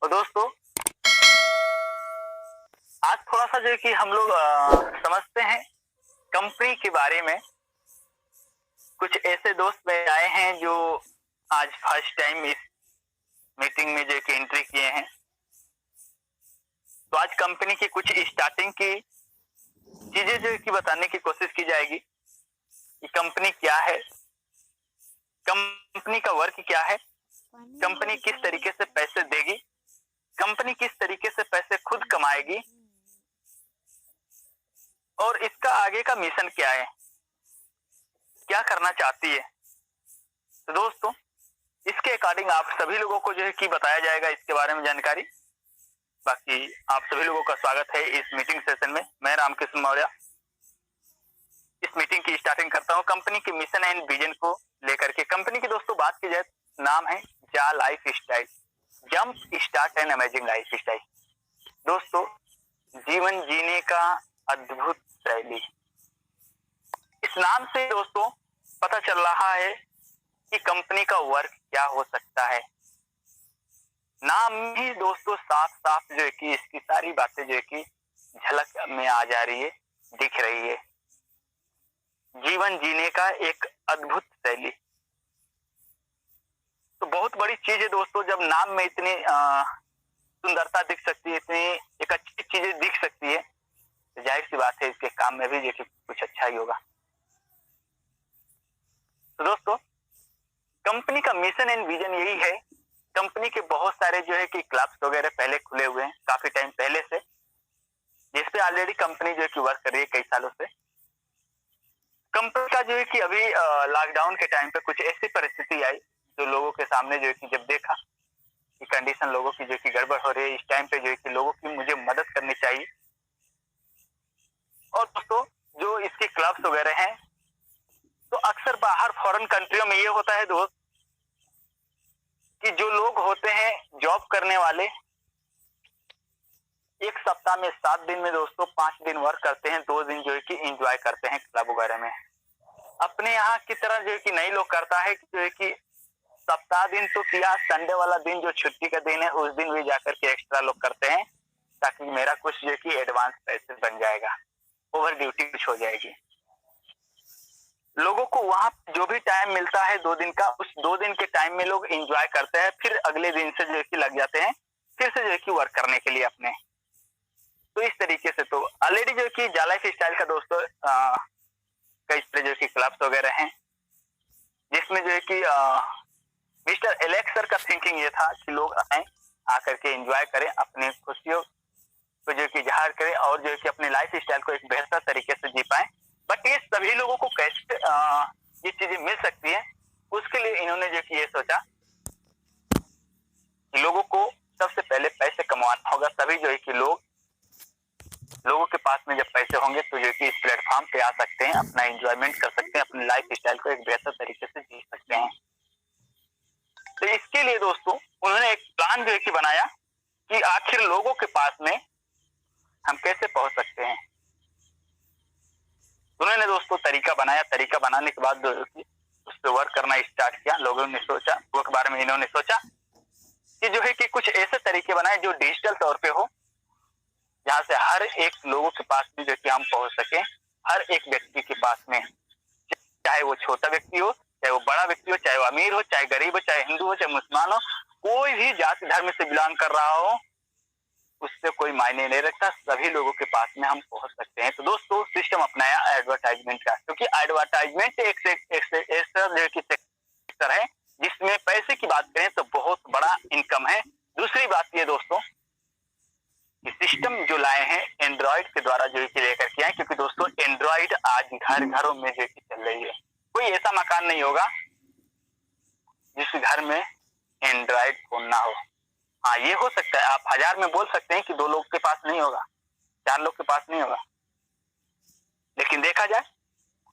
तो दोस्तों आज थोड़ा सा जो है कि हम लोग समझते हैं कंपनी के बारे में। कुछ ऐसे दोस्त मेरे आए हैं जो आज फर्स्ट टाइम इस मीटिंग में जो है कि एंट्री किए हैं। तो आज कंपनी की कुछ स्टार्टिंग की चीजें जो है कि बताने की कोशिश की जाएगी कि कंपनी क्या है, कंपनी का वर्क क्या है, कंपनी किस तरीके से पैसे देगी, कंपनी किस तरीके से पैसे खुद कमाएगी और इसका आगे का मिशन क्या है, क्या करना चाहती है। तो दोस्तों इसके अकॉर्डिंग आप सभी लोगों को जो है कि बताया जाएगा इसके बारे में जानकारी। बाकी आप सभी लोगों का स्वागत है इस मीटिंग सेशन में। मैं रामकृष्ण मौर्य इस मीटिंग की स्टार्टिंग करता हूँ कंपनी के मिशन एंड विजन को लेकर के। कंपनी की दोस्तों बात की जाए, नाम है जा life style, jump start and amazing life style. दोस्तों जीवन जीने का अद्भुत शैली, इस नाम से दोस्तों पता चल रहा है कि कंपनी का वर्क क्या हो सकता है। नाम ही दोस्तों साफ साफ जो है कि इसकी सारी बातें जो है कि झलक में आ जा रही है, दिख रही है। जीवन जीने का एक अद्भुत शैली, तो बहुत बड़ी चीज है दोस्तों। जब नाम में इतनी सुंदरता दिख सकती है, इतनी एक अच्छी चीजें दिख सकती है, तो जाहिर सी बात है इसके काम में भी जो कि कुछ अच्छा ही होगा। तो दोस्तों कंपनी का मिशन एंड विजन यही है। कंपनी के बहुत सारे जो है कि क्लब्स वगैरह पहले खुले हुए हैं काफी टाइम पहले से, जिसपे ऑलरेडी कंपनी जो है कि वर्क कर रही है कई सालों से। कंपनी का जो है कि अभी लॉकडाउन के टाइम पे कुछ ऐसी परिस्थिति आई जो लोगों के सामने जो है कि जब देखा कि कंडीशन लोगों की जो है कि गड़बड़ हो रही है, इस टाइम पे जो है कि लोगों की मुझे मदद करनी चाहिए। और दोस्तों जो इसके क्लब्स वगैरह हैं, तो अक्सर बाहर फॉरेन कंट्रियों में ये होता है दोस्त कि जो लोग होते हैं जॉब करने वाले, एक सप्ताह में 7 दिन में दोस्तों 5 दिन वर्क करते हैं, 2 दिन जो है कि एंजॉय करते हैं क्लब वगैरह में। अपने यहाँ की तरह जो है कि नहीं लोग करता है जो है कि सप्ताह दिन तो किया, संडे वाला दिन जो छुट्टी का दिन है उस दिन भी जाकर के एक्स्ट्रा लोग करते हैं ताकि मेरा कुछ जो है कि एडवांस पैसे बन जाएगा, ओवर ड्यूटी कुछ हो जाएगी। लोगों को वहां जो भी टाइम मिलता है 2 दिन का, उस 2 दिन के टाइम में लोग एंजॉय करते हैं, फिर अगले दिन से जो है कि लग जाते हैं फिर से जो है कि वर्क करने के लिए अपने। तो इस तरीके से तो ऑलरेडी जो है कि जा लाइफ स्टाइल का दोस्तों कई तरह जो कि क्लब्स वगैरह हैं, जिसमें जो है कि मिस्टर एलेक्स सर का थिंकिंग ये था कि लोग आए, आकर के एंजॉय करें, अपने खुशियों को जो कि इजहार करें और जो है कि अपने लाइफ स्टाइल को एक बेहतर तरीके से जी पाए। बट ये सभी लोगों को कैसे ये चीजें मिल सकती है, उसके लिए इन्होंने जो कि ये सोचा कि लोगों को सबसे पहले पैसे कमाना होगा। तभी जो है कि लोगों के पास में जब पैसे होंगे तो जो कि इस प्लेटफॉर्म पे आ सकते हैं, अपना एंजॉयमेंट कर सकते हैं, अपनी लाइफ स्टाइल को एक बेहतर तरीके से जी सकते हैं। तो इसके लिए दोस्तों उन्होंने एक प्लान जो है कि बनाया कि आखिर लोगों के पास में हम कैसे पहुंच सकते हैं। उन्होंने दोस्तों तरीका बनाया, तरीका बनाने के बाद उस पर वर्क करना स्टार्ट किया। लोगों ने सोचा, वो के बारे में इन्होंने सोचा कि जो है कि कुछ ऐसे तरीके बनाए जो डिजिटल तौर पे हो, जहां से हर एक लोगों के पास भी जो कि हम पहुंच सके, हर एक व्यक्ति के पास में, चाहे वो छोटा व्यक्ति हो, चाहे वो बड़ा व्यक्ति हो, चाहे वो अमीर हो, चाहे गरीब हो, चाहे हिंदू हो, चाहे मुसलमान हो, कोई भी जाति धर्म से बिलोंग कर रहा हो, उससे कोई मायने नहीं रखता, सभी लोगों के पास में हम पहुंच सकते हैं। तो दोस्तों सिस्टम अपनाया एडवर्टाइजमेंट का, क्योंकि एडवर्टाइजमेंट एक सेक्टर है जिसमें पैसे की बात करें तो बहुत बड़ा इनकम है। दूसरी बात ये दोस्तों कि सिस्टम जो लाए हैं एंड्रॉइड के द्वारा जो है लेकर के आए, क्योंकि दोस्तों एंड्रॉइड आज घर घरों में जो चल रही है। कोई ऐसा मकान नहीं होगा जिस घर में एंड्रॉइड फोन ना हो। हाँ ये हो सकता है, आप 1000 में बोल सकते हैं कि 2 लोग के पास नहीं होगा, 4 लोग के पास नहीं होगा, लेकिन देखा जाए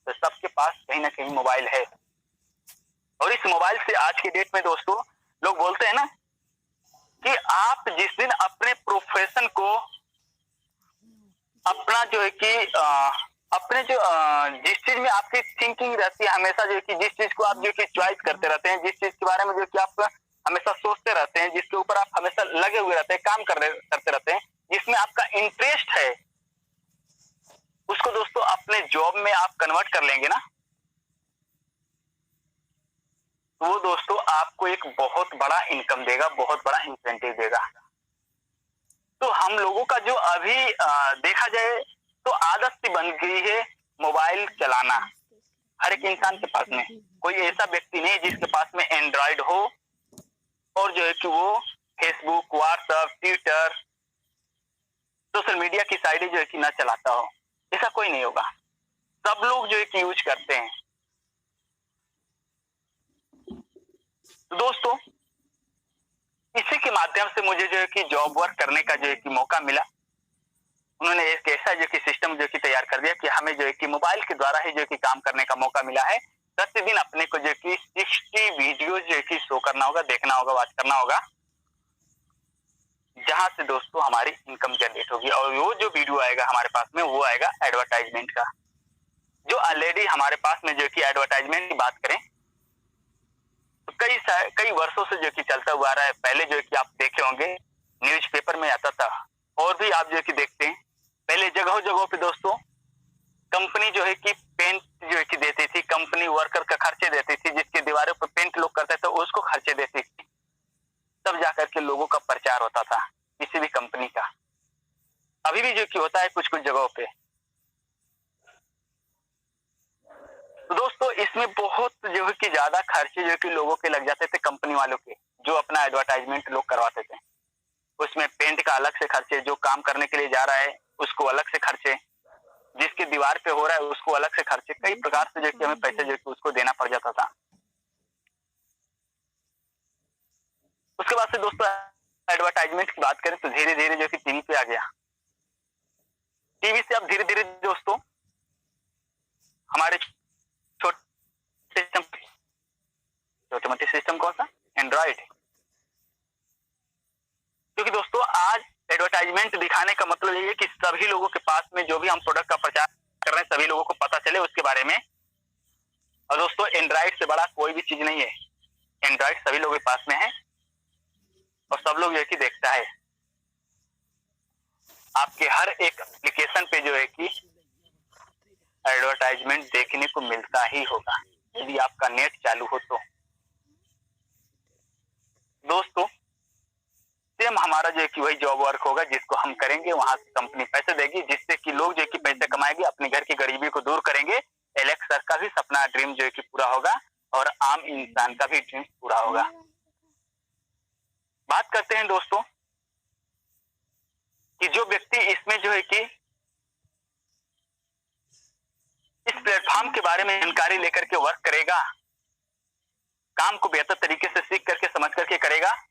तो सबके पास कहीं ना कहीं मोबाइल है। और इस मोबाइल से आज के डेट में दोस्तों लोग बोलते हैं ना कि आप जिस दिन अपने प्रोफेशन को, अपना जो है कि अपने जो जिस चीज में आपकी थिंकिंग रहती है हमेशा, जो कि जिस चीज को आप जो कि चॉइस करते रहते हैं, जिस चीज के बारे में जो कि आप हमेशा सोचते रहते हैं, जिसके ऊपर आप हमेशा लगे हुए रहते हैं, काम करते रहते हैं, जिसमें आपका इंटरेस्ट है, उसको दोस्तों अपने जॉब में आप कन्वर्ट कर लेंगे ना, वो दोस्तों आपको एक बहुत बड़ा इनकम देगा, बहुत बड़ा इंसेंटिव देगा। तो हम लोगों का जो अभी देखा जाए तो आदत सी बन गई है मोबाइल चलाना। हर एक इंसान के पास में कोई ऐसा व्यक्ति नहीं जिसके पास में एंड्रॉइड हो और जो है कि वो Facebook, WhatsApp, Twitter, social media की साइडें जो है कि ना चलाता हो। ऐसा कोई नहीं होगा, सब लोग जो है कि यूज करते हैं। तो दोस्तों इसी के माध्यम से मुझे जो है कि जॉब वर्क करने का जो है कि मौका मिला। उन्होंने एक ऐसा जो कि सिस्टम जो कि तैयार कर दिया कि हमें जो है कि मोबाइल के द्वारा ही जो है कि काम करने का मौका मिला है। प्रतिदिन अपने को जो है कि 60 वीडियो जो है कि शो करना होगा, देखना होगा, वॉच करना होगा, जहां से दोस्तों हमारी इनकम जनरेट होगी। और वो जो वीडियो आएगा हमारे पास में वो आएगा एडवर्टाइजमेंट का। जो ऑलरेडी हमारे पास में जो है कि एडवर्टाइजमेंट की बात करें तो कई वर्षों से जो कि चलता हुआ आ रहा है। पहले जो है कि आप देखे होंगे न्यूज़पेपर में आता था, और भी आप जो है कि देखते हैं पहले जगहों जगहों पे दोस्तों कंपनी जो है कि पेंट जो है कि देती थी, कंपनी वर्कर का खर्चे देती थी, जिसकी दीवारों पर पेंट लोग करते थे उसको खर्चे देती थी, तब जाकर के लोगों का प्रचार होता था किसी भी कंपनी का। अभी भी जो कि होता है कुछ कुछ जगहों पे। तो दोस्तों इसमें बहुत जो है कि ज्यादा खर्चे जो है कि लोगों के लग जाते थे, कंपनी वालों के, जो अपना एडवर्टाइजमेंट लोग करवाते थे। उसमें पेंट का अलग से खर्चे, जो काम करने के लिए जा रहा है उसको अलग से खर्चे, जिसकी दीवार पे हो रहा है उसको अलग से खर्चे, कई प्रकार से जो कि हमें पैसे जो कि उसको देना पड़ जाता था। उसके बाद से दोस्तों एडवर्टाइजमेंट की बात करें तो धीरे धीरे जो कि टीवी पे आ गया। टीवी से अब धीरे धीरे दोस्तों हमारे छोटे मोटे सिस्टम कौन सा, एंड्रॉइड। क्योंकि दोस्तों आज एडवर्टाइजमेंट दिखाने का मतलब ये है कि सभी लोगों के पास में जो भी हम प्रोडक्ट का प्रचार कर रहे हैं सभी लोगों को पता चले उसके बारे में। और दोस्तों एंड्रॉइड से बड़ा कोई भी चीज नहीं है, एंड्रॉइड सभी लोगों के पास में है और सब लोग जो है कि देखता है। आपके हर एक एप्लीकेशन पे जो है कि एडवर्टाइजमेंट देखने को मिलता ही होगा, यदि आपका नेट चालू हो तो। दोस्तों सेम हमारा जो है कि वही जॉब वर्क होगा जिसको हम करेंगे, वहां से कंपनी पैसे देगी, जिससे कि लोग जो है कि पैसे कमाएंगे, अपने घर की गरीबी को दूर करेंगे। एलेक्स सर का भी सपना ड्रीम जो है कि पूरा होगा और आम इंसान का भी ड्रीम पूरा होगा। बात करते हैं दोस्तों कि जो व्यक्ति इसमें जो है कि इस प्लेटफॉर्म के बारे में जानकारी लेकर के वर्क करेगा, काम को बेहतर तरीके से सीख करके समझ करके करेगा।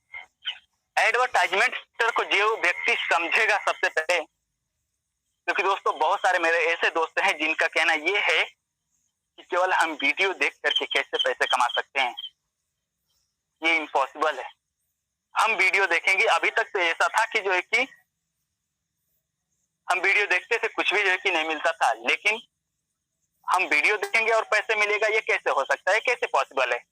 एडवर्टाइजमेंट को जो व्यक्ति समझेगा सबसे पहले, क्योंकि दोस्तों बहुत सारे मेरे ऐसे दोस्त हैं जिनका कहना ये है कि केवल हम वीडियो देख करके कैसे पैसे कमा सकते हैं, ये इम्पॉसिबल है। हम वीडियो देखेंगे, अभी तक तो ऐसा था कि जो है कि हम वीडियो देखते थे कुछ भी जो है कि नहीं मिलता था, लेकिन हम वीडियो देखेंगे और पैसे मिलेगा, ये कैसे हो सकता है, कैसे पॉसिबल है।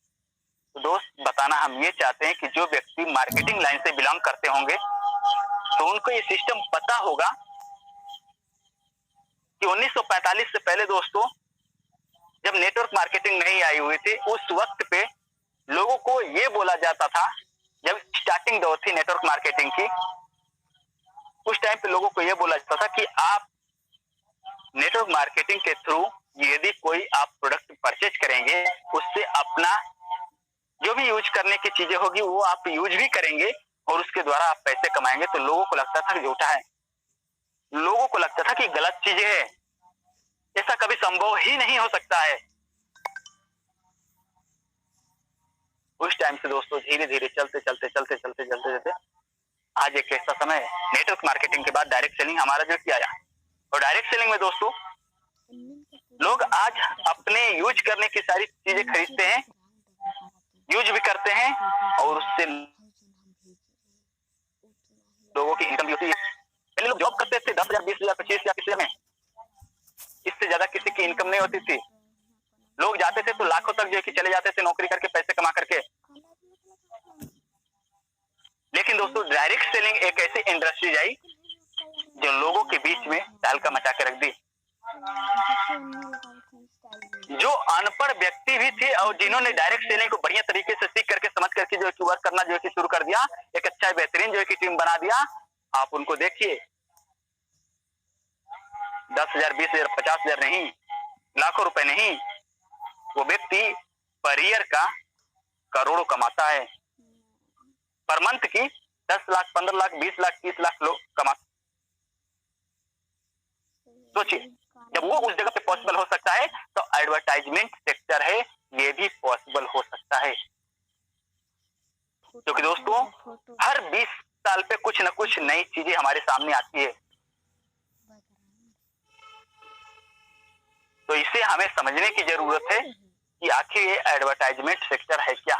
तो दोस्त बताना हम ये चाहते हैं कि जो व्यक्ति मार्केटिंग लाइन से बिलोंग करते होंगे तो उनको ये सिस्टम पता होगा कि 1945 से पहले दोस्तों जब नेटवर्क मार्केटिंग नहीं आई हुई थी, उस वक्त पे लोगों को ये बोला जाता था, जब स्टार्टिंग दौर थी नेटवर्क मार्केटिंग की, उस टाइम पे लोगों को ये बोला जाता था कि आप नेटवर्क मार्केटिंग के थ्रू यदि कोई आप प्रोडक्ट परचेज करेंगे, उससे अपना जो भी यूज करने की चीजें होगी वो आप यूज भी करेंगे और उसके द्वारा आप पैसे कमाएंगे। तो लोगों को लगता था कि झूठा है, लोगों को लगता था कि गलत चीजें है, ऐसा कभी संभव ही नहीं हो सकता है। उस टाइम से दोस्तों धीरे धीरे चलते आज एक ऐसा समय नेटवर्क मार्केटिंग के बाद डायरेक्ट सेलिंग हमारा जो किया आया। और डायरेक्ट सेलिंग में दोस्तों लोग आज अपने यूज करने की सारी चीजें खरीदते हैं, यूज भी करते हैं और उससे लोगों की इनकम भी होती है। पहले लोग जॉब करते थे 10,000, 20,000, 25,000 किसी में, इससे ज्यादा किसी की इनकम नहीं होती थी। लोग जाते थे तो लाखों तक जो है कि चले जाते थे नौकरी करके पैसे कमा करके। दोस्तों डायरेक्ट सेलिंग एक ऐसी इंडस्ट्री आई जो लोगों के बीच में तहलका मचा के रख दी। जो अनपढ़ व्यक्ति भी थे और जिन्होंने डायरेक्ट सेलिंग को बढ़िया तरीके से सीख करके समझ करके जो है वर्क करना जो है शुरू कर दिया, एक अच्छा बेहतरीन जो है टीम बना दिया। आप उनको देखिए, 10,000, 20,000, 50,000 नहीं, लाखों रुपए नहीं, वो व्यक्ति पर ईयर का करोड़ों कमाता है। पर मंथ की 10 लाख, 15 लाख, 20 लाख, 30 लाख लोग कमाते। सोचिए, जब वो उस जगह पे पॉसिबल हो सकता है तो एडवर्टाइजमेंट सेक्टर है, ये भी पॉसिबल हो सकता है। क्योंकि दोस्तों हर 20 साल पे कुछ न कुछ नई चीजें हमारे सामने आती है। तो इसे हमें समझने की जरूरत है कि आखिर ये एडवर्टाइजमेंट सेक्टर है क्या।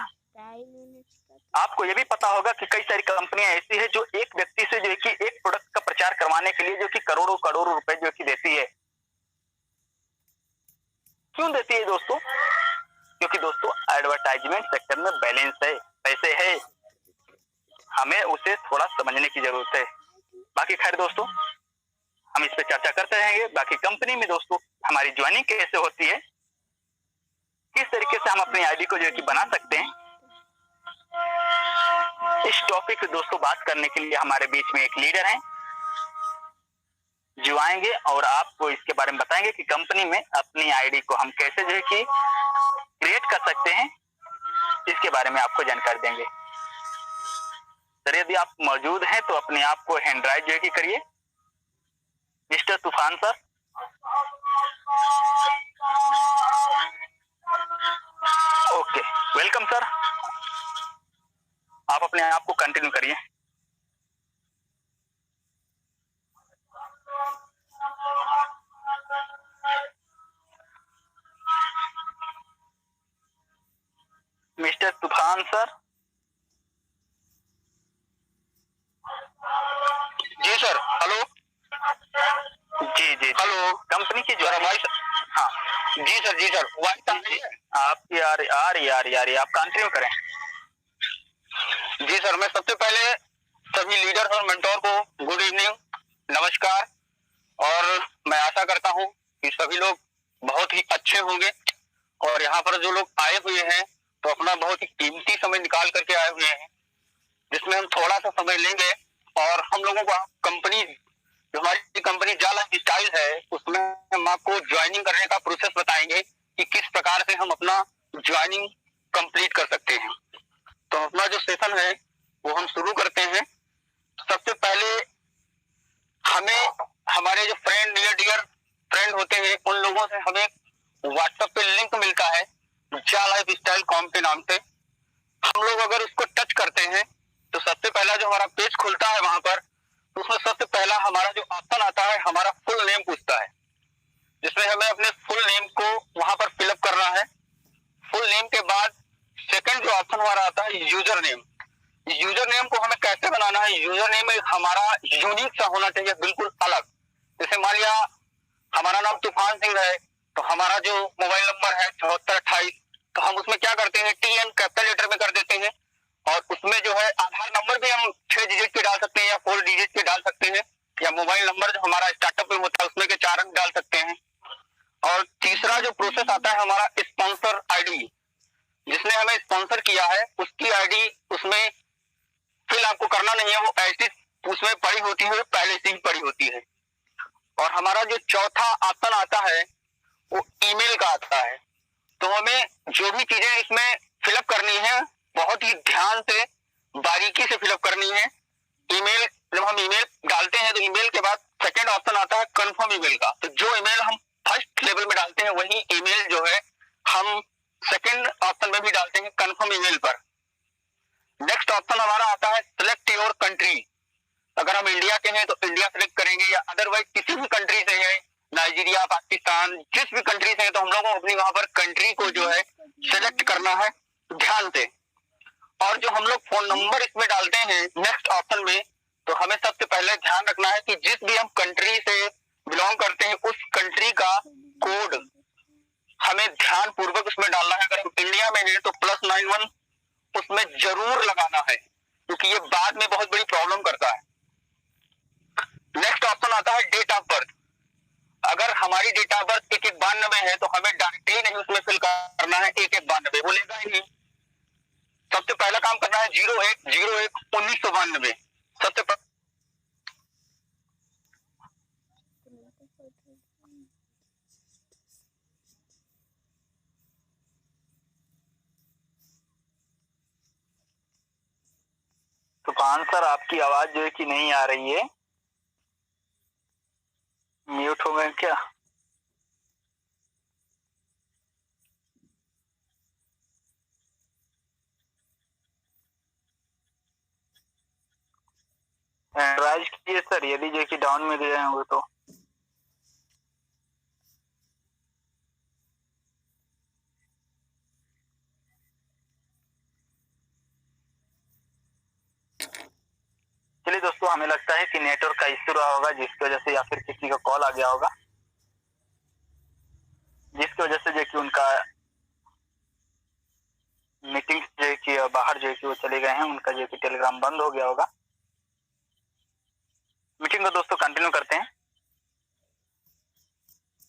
आपको ये भी पता होगा कि कई सारी कंपनियां ऐसी है जो एक व्यक्ति से जो है कि एक प्रोडक्ट का प्रचार करवाने के लिए जो कि करोड़ों करोड़ों रुपए जो कि देती है। क्यों देती है दोस्तों? क्योंकि दोस्तों एडवर्टाइजमेंट सेक्टर में बैलेंस है, पैसे है, हमें उसे थोड़ा समझने की जरूरत है। बाकी खैर दोस्तों हम इस पे चर्चा करते रहेंगे। बाकी कंपनी में दोस्तों हमारी ज्वाइनिंग कैसे होती है, किस तरीके से हम अपनी आईडी को जो है कि बना सकते हैं, इस टॉपिक पे दोस्तों बात करने के लिए हमारे बीच में एक लीडर हैं जो आएंगे और आपको इसके बारे में बताएंगे कि कंपनी में अपनी आईडी को हम कैसे जो है कि क्रिएट कर सकते हैं, इसके बारे में आपको जानकारी देंगे। सर यदि आप मौजूद हैं तो अपने आप को हैंड राइज जो है कि करिए। मिस्टर तूफान सर, ओके, वेलकम सर। आप अपने आप को कंटिन्यू करिए। मिस्टर तूफान सर। जी सर, हेलो। जी जी हेलो, कंपनी की जो वॉइस। हाँ जी सर, जी सर, वॉइस आ रही है आपकी आ रही आप कंटिन्यू करें। जी सर, मैं सबसे पहले सभी लीडर और मेंटोर को गुड इवनिंग, नमस्कार। और मैं आशा करता हूं कि सभी लोग बहुत ही अच्छे होंगे और यहाँ पर जो लोग आए हुए हैं तो अपना बहुत ही कीमती समय निकाल करके आए हुए हैं, जिसमें हम थोड़ा सा समय लेंगे और हम लोगों को कंपनी, जो हमारी कंपनी जा लाइफ स्टाइल है, उसमें हम आपको ज्वाइनिंग करने का प्रोसेस बताएंगे कि किस प्रकार से हम अपना ज्वाइनिंग कंप्लीट कर सकते हैं। तो अपना जो सेशन है वो हम शुरू करते हैं। सबसे पहले हमें हमारे जो फ्रेंड, नियर डियर फ्रेंड होते हैं, उन लोगों से हमें व्हाट्सएप पे लिंक मिलता है जा लाइफ स्टाइल कॉम के नाम से। हम लोग अगर उसको टच करते हैं तो सबसे पहला जो हमारा पेज खुलता है वहां पर, तो उसमें सबसे पहला हमारा जो ऑप्शन आता है, हमारा फुल नेम पूछता है, जिसमें हमें अपने फुल नेम को वहां पर फिलअप करना है। फुल नेम के बाद सेकंड जो ऑप्शन हमारा आता है यूजर नेम। यूजर नेम को हमें कैसे बनाना है? यूजर नेम हमारा यूनिक सा होना चाहिए, बिल्कुल अलग। जैसे मान लिया हमारा नाम तूफान सिंह है तो हमारा जो मोबाइल नंबर है 7428, तो हम उसमें क्या करते हैं, TN कैपिटल लेटर में कर देते हैं। और उसमें जो है आधार नंबर भी हम 6 डिजिट के डाल सकते हैं या 4 डिजिट के डाल सकते हैं, या मोबाइल नंबर जो हमारा स्टार्टअप में होता है उसमें के 4 अंक डाल सकते हैं। और तीसरा जो प्रोसेस आता है हमारा स्पॉन्सर आईडी, जिसने हमें स्पॉन्सर किया है उसकी आईडी उसमें फिल आपको करना नहीं है, वो ऐसी उसमें पड़ी होती है, पहले से ही पड़ी होती है। और हमारा जो चौथा ऑप्शन आता है वो ईमेल का आता है। तो हमें जो भी चीजें इसमें फिलअप करनी है बहुत ही ध्यान से, बारीकी से फिलअप करनी है। ईमेल, जब हम ईमेल डालते हैं तो ईमेल के बाद सेकंड ऑप्शन आता है कंफर्म ईमेल का। तो जो ईमेल हम फर्स्ट लेवल में डालते हैं वही ईमेल जो है हम सेकंड ऑप्शन में भी डालते हैं, कंफर्म ईमेल पर। नेक्स्ट ऑप्शन हमारा आता है सिलेक्ट योर कंट्री। अगर हम इंडिया के हैं तो इंडिया सेलेक्ट करेंगे, या अदरवाइज किसी भी कंट्री से है, नाइजीरिया, पाकिस्तान, जिस भी कंट्री से है, तो हम लोगों को अपनी वहां पर कंट्री को जो है सिलेक्ट करना है ध्यान से। और जो हम लोग फोन नंबर इसमें डालते हैं नेक्स्ट ऑप्शन में, तो हमें सबसे पहले ध्यान रखना है कि जिस भी हम कंट्री से बिलोंग करते हैं उस कंट्री का कोड हमें ध्यान पूर्वक उसमें डालना है। अगर हम इंडिया में हैं तो +91 उसमें जरूर लगाना है, क्योंकि कि ये बाद में बहुत बड़ी प्रॉब्लम करता है। नेक्स्ट ऑप्शन आता है डेट ऑफ बर्थ। अगर हमारी डेट ऑफ बर्थ 1192 है तो हमें डायरेक्ट ही नहीं उसमें फिल करना है 1192, वो लेगा ही नहीं। सबसे पहला काम करना है 01/01/1992। सबसे तूफान सर, आपकी आवाज जो है कि नहीं आ रही है, म्यूट हो गए क्या? राइज कीजिए सर, यदि जो है कि डाउन में गए होंगे तो। चलिए दोस्तों, हमें लगता है कि नेटवर्क का इश्यू रहा होगा, जिसकी वजह से या फिर किसी का कॉल आ गया होगा, जिसकी वजह से जो कि उनका मीटिंग जो है कि बाहर जो है कि वो चले गए हैं, उनका जो कि टेलीग्राम बंद हो गया होगा। मीटिंग को दोस्तों कंटिन्यू करते हैं।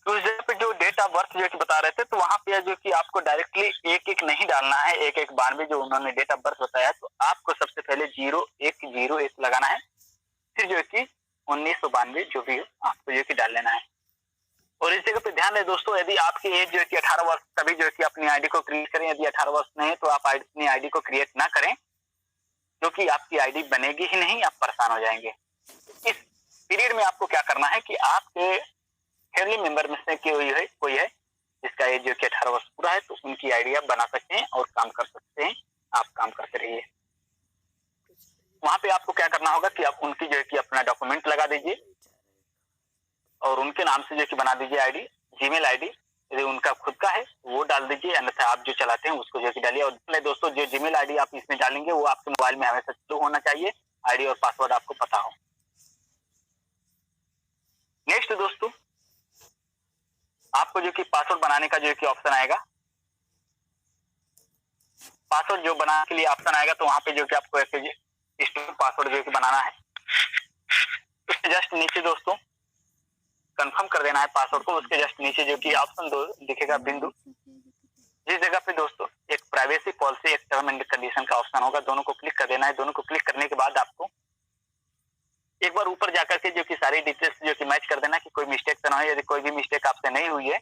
तो उस जगह पे जो डेट ऑफ बर्थ जो कि बता रहे थे, तो वहां पे जो कि आपको डायरेक्टली 11 नहीं डालना है, 1192 जो उन्होंने डेट ऑफ बर्थ बताया, तो आपको सबसे पहले 0101 लगाना है, फिर जो है कि 1992 जो भी हो आपको जो कि डाल लेना है। और इस जगह पे ध्यान रहे दोस्तों, यदि आपकी एज जो है कि 18 वर्ष, तभी जो है कि अपनी आईडी को क्रिएट करें। यदि 18 वर्ष नहीं है तो आप अपनी आईडी को क्रिएट ना करें, क्योंकि आपकी आईडी बनेगी ही नहीं, आप परेशान हो जाएंगे। इस पीरियड में आपको क्या करना है कि आपके फैमिली मेंबर में से कोई है जिसका एज जो कि 18 वर्ष पूरा है, तो उनकी आईडी आप बना सकते हैं और काम कर सकते हैं। आप काम करते रहिए। वहां पे आपको क्या करना होगा कि आप उनकी जो है कि अपना डॉक्यूमेंट लगा दीजिए और उनके नाम से जो कि बना दीजिए आईडी, जीमेल आईडी। यदि उनका खुद का है वो डाल दीजिए, अन्यथा आप जो चलाते हैं उसको जो कि डालिए। और दोस्तों, जो जीमेल आईडी आप इसमें डालेंगे वो आपके मोबाइल में हमेशा चालू होना चाहिए, आईडी और पासवर्ड आपको पता हो। नेक्स्ट दोस्तों, आपको जो कि पासवर्ड बनाने का जो कि ऑप्शन आएगा, पासवर्ड जो बनाने के लिए ऑप्शन आएगा, तो वहां पे जो कि आपको ऐसे स्ट्रॉन्ग पासवर्ड जो कि बनाना है। उसके जस्ट नीचे दोस्तों कंफर्म कर देना है पासवर्ड को। उसके जस्ट नीचे जो कि ऑप्शन 2 दिखेगा बिंदु, जिस जगह पे दोस्तों एक प्राइवेसी पॉलिसी, एक टर्म एंड कंडीशन का ऑप्शन होगा, दोनों को क्लिक कर देना है। दोनों को क्लिक करने के बाद आपको एक बार ऊपर जाकर के जो कि सारी डिटेल्स जो कि मैच कर देना कि कोई मिस्टेक तो ना हो। यदि कोई भी मिस्टेक आपसे नहीं हुई है,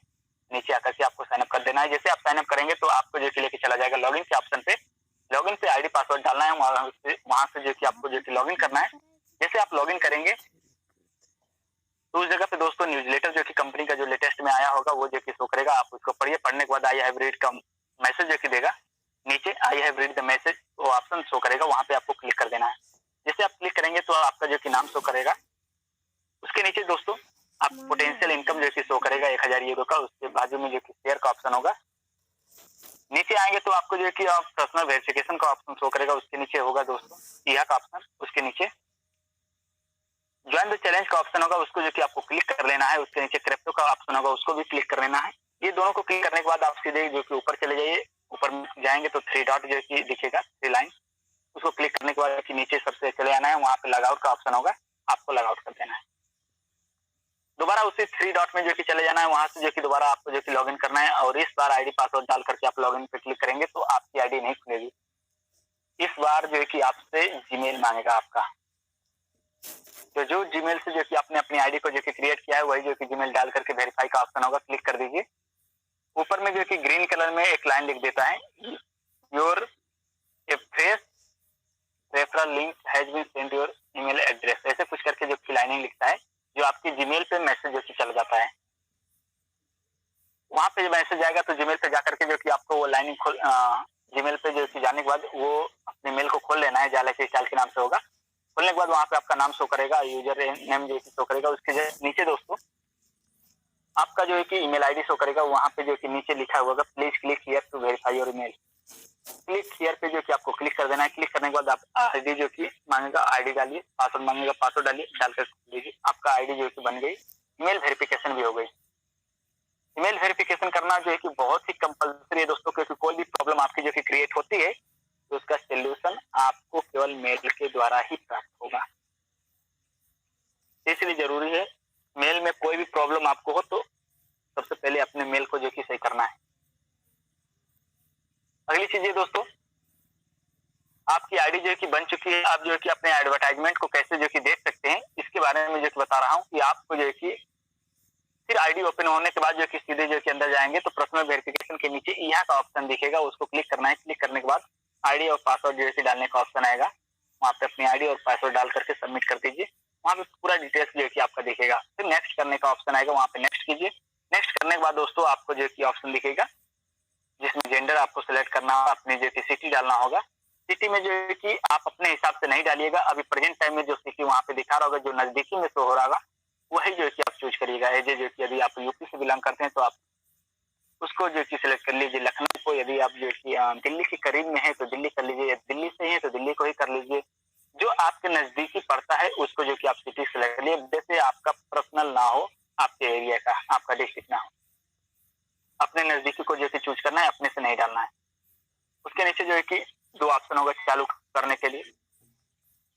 नीचे आकर के आपको साइन अप कर देना है। जैसे आप साइन अप करेंगे तो आपको जो कि लेके चला जाएगा लॉगिन के ऑप्शन पे। लॉगिन पे आईडी पासवर्ड डालना है, वहां से जो कि आपको जो कि लॉगिन करना है। जैसे आप लॉगिन करेंगे तो उस जगह पे दोस्तों न्यूज़लेटर जो कि कंपनी का जो लेटेस्ट में आया होगा वो जो कि शो करेगा। आप उसको पढ़िए, पढ़ने के बाद आई हैव रीड का मैसेज जो कि देगा नीचे, I have read the message, वो ऑप्शन शो करेगा, वहां पे आपको क्लिक कर देना है। जैसे आप क्लिक करेंगे तो आपका जो कि नाम शो करेगा। उसके नीचे दोस्तों आप पोटेंशियल इनकम जो कि शो करेगा 1000 यूरो का। उसके बाजू में जो कि शेयर का ऑप्शन होगा। नीचे आएंगे तो आपको जो कि पर्सनल वेरिफिकेशन का ऑप्शन शो करेगा। उसके नीचे होगा दोस्तों यह का ऑप्शन। उसके नीचे ज्वाइन द चैलेंज का ऑप्शन होगा, उसको जो कि आपको क्लिक कर लेना है। उसके नीचे क्रिप्टो का ऑप्शन होगा, उसको भी क्लिक कर लेना है। ये दोनों को क्लिक करने के बाद आप सीधे जो कि ऊपर चले जाइए। ऊपर जाएंगे तो 3 डॉट जो कि दिखेगा, 3 लाइन, उसको क्लिक करने के बाद कि नीचे सबसे चले आना है। वहां पे लॉग आउट का ऑप्शन होगा, आपको लॉग आउट कर देना है। दोबारा उसी 3 डॉट में जो कि चले जाना है, वहां से जो कि दोबारा आपको जो कि लॉगिन करना है। और इस बार आईडी पासवर्ड डाल करके आप लॉगिन पे क्लिक करेंगे तो आपकी आईडी नहीं खुलेगी। इस बार जो है कि आपसे जीमेल मांगेगा आपका। तो जो जीमेल से जो कि आपने अपनी आईडी को जो कि क्रिएट किया है वही जो कि जीमेल डाल करके वेरीफाई का ऑप्शन होगा, क्लिक कर दीजिए। ऊपर में जो कि ग्रीन कलर में एक लाइन लिख देता है, your a fresh referral link has been send your email address, ऐसे कुछ करके जो कि लाइनिंग लिखता है, जो आपकी जीमेल पे मैसेज जो कि चला जाता है। वहां पे जब मैसेज आएगा तो जीमेल पे जाकर के जो कि आपको वो लाइनिंग जीमेल पे जो कि जाने के बाद वो अपने मेल को खोल लेना है। जाल चाल के नाम से होगा। खोलने के बाद वहां पे आपका नाम शो करेगा, यूजर नेम जो कि शो करेगा। उसके नीचे दोस्तों आपका जो है कि ईमेल आईडी शो करेगा। वहां पे जो कि नीचे लिखा हुआ होगा please click here to verify your email. Click here पे जो कि आपको क्लिक कर देना है। क्लिक करने के बाद आप आईडी जो कि मांगेगा आईडी डालिए, पासवर्ड मांगेगा पासवर्ड डालिए, डालकर दीजिए। आपका आईडी जो कि बन गई। ईमेल वेरिफिकेशन भी हो गई। ईमेल वेरिफिकेशन करना जो है कि बहुत ही कंपल्सरी है दोस्तों, क्योंकि कोई भी प्रॉब्लम आपकी जो कि क्रिएट होती है तो उसका सोल्यूशन आपको केवल मेल के द्वारा ही प्राप्त होगा। इसलिए जरूरी है, मेल में कोई भी प्रॉब्लम आपको हो तो सबसे पहले अपने मेल को जो कि सही करना है। अगली चीज है दोस्तों, आपकी आईडी जो है कि बन चुकी है, आप जो है कि अपने एडवर्टाइजमेंट को कैसे जो कि देख सकते हैं इसके बारे में जो कि बता रहा हूं कि आपको जो है कि फिर आईडी ओपन होने के बाद जो कि सीधे जो कि अंदर जाएंगे तो पर्सनल वेरिफिकेशन के नीचे यहाँ का ऑप्शन दिखेगा, उसको क्लिक करना है। क्लिक करने के बाद आईडी और पासवर्ड जो है डालने का ऑप्शन आएगा, वहाँ पे अपनी आईडी और पासवर्ड डाल करके सबमिट कर दीजिए। वहाँ पे पूरा डिटेल्स जो है कि आपका दिखेगा। फिर नेक्स्ट करने का ऑप्शन आएगा, वहाँ पे नेक्स्ट कीजिए। नेक्स्ट करने के बाद दोस्तों आपको जो है कि ऑप्शन दिखेगा जिसमें जेंडर आपको सिलेक्ट करना होगा, अपने जो कि सिटी डालना होगा। सिटी में जो है कि आप अपने हिसाब से नहीं डालिएगा, अभी प्रेजेंट टाइम में जो सिटी वहाँ पे दिखा रहा होगा, जो नजदीकी में शो हो रहा होगा वही जो है कि आप चूज करिएगा। एजे जो कि यदि आप यूपी से बिलोंग करते हैं तो आप उसको जो कि सिलेक्ट कर लीजिए। लखनऊ को, यदि आप जो कि दिल्ली के करीब में है तो दिल्ली कर लीजिए, दिल्ली से है तो दिल्ली को ही कर लीजिए। जो आपके नजदीकी पड़ता है उसको जो कि आप सिटी सेलेक्ट कर लीजिए, जैसे आपका पर्सनल ना हो, आपके एरिया का, आपका डिस्ट्रिक्ट ना हो। अपने नजदीकी को जो कि चूज करना है, अपने से नहीं डालना है। उसके नीचे जो है कि दो ऑप्शन होगा चालू करने के लिए,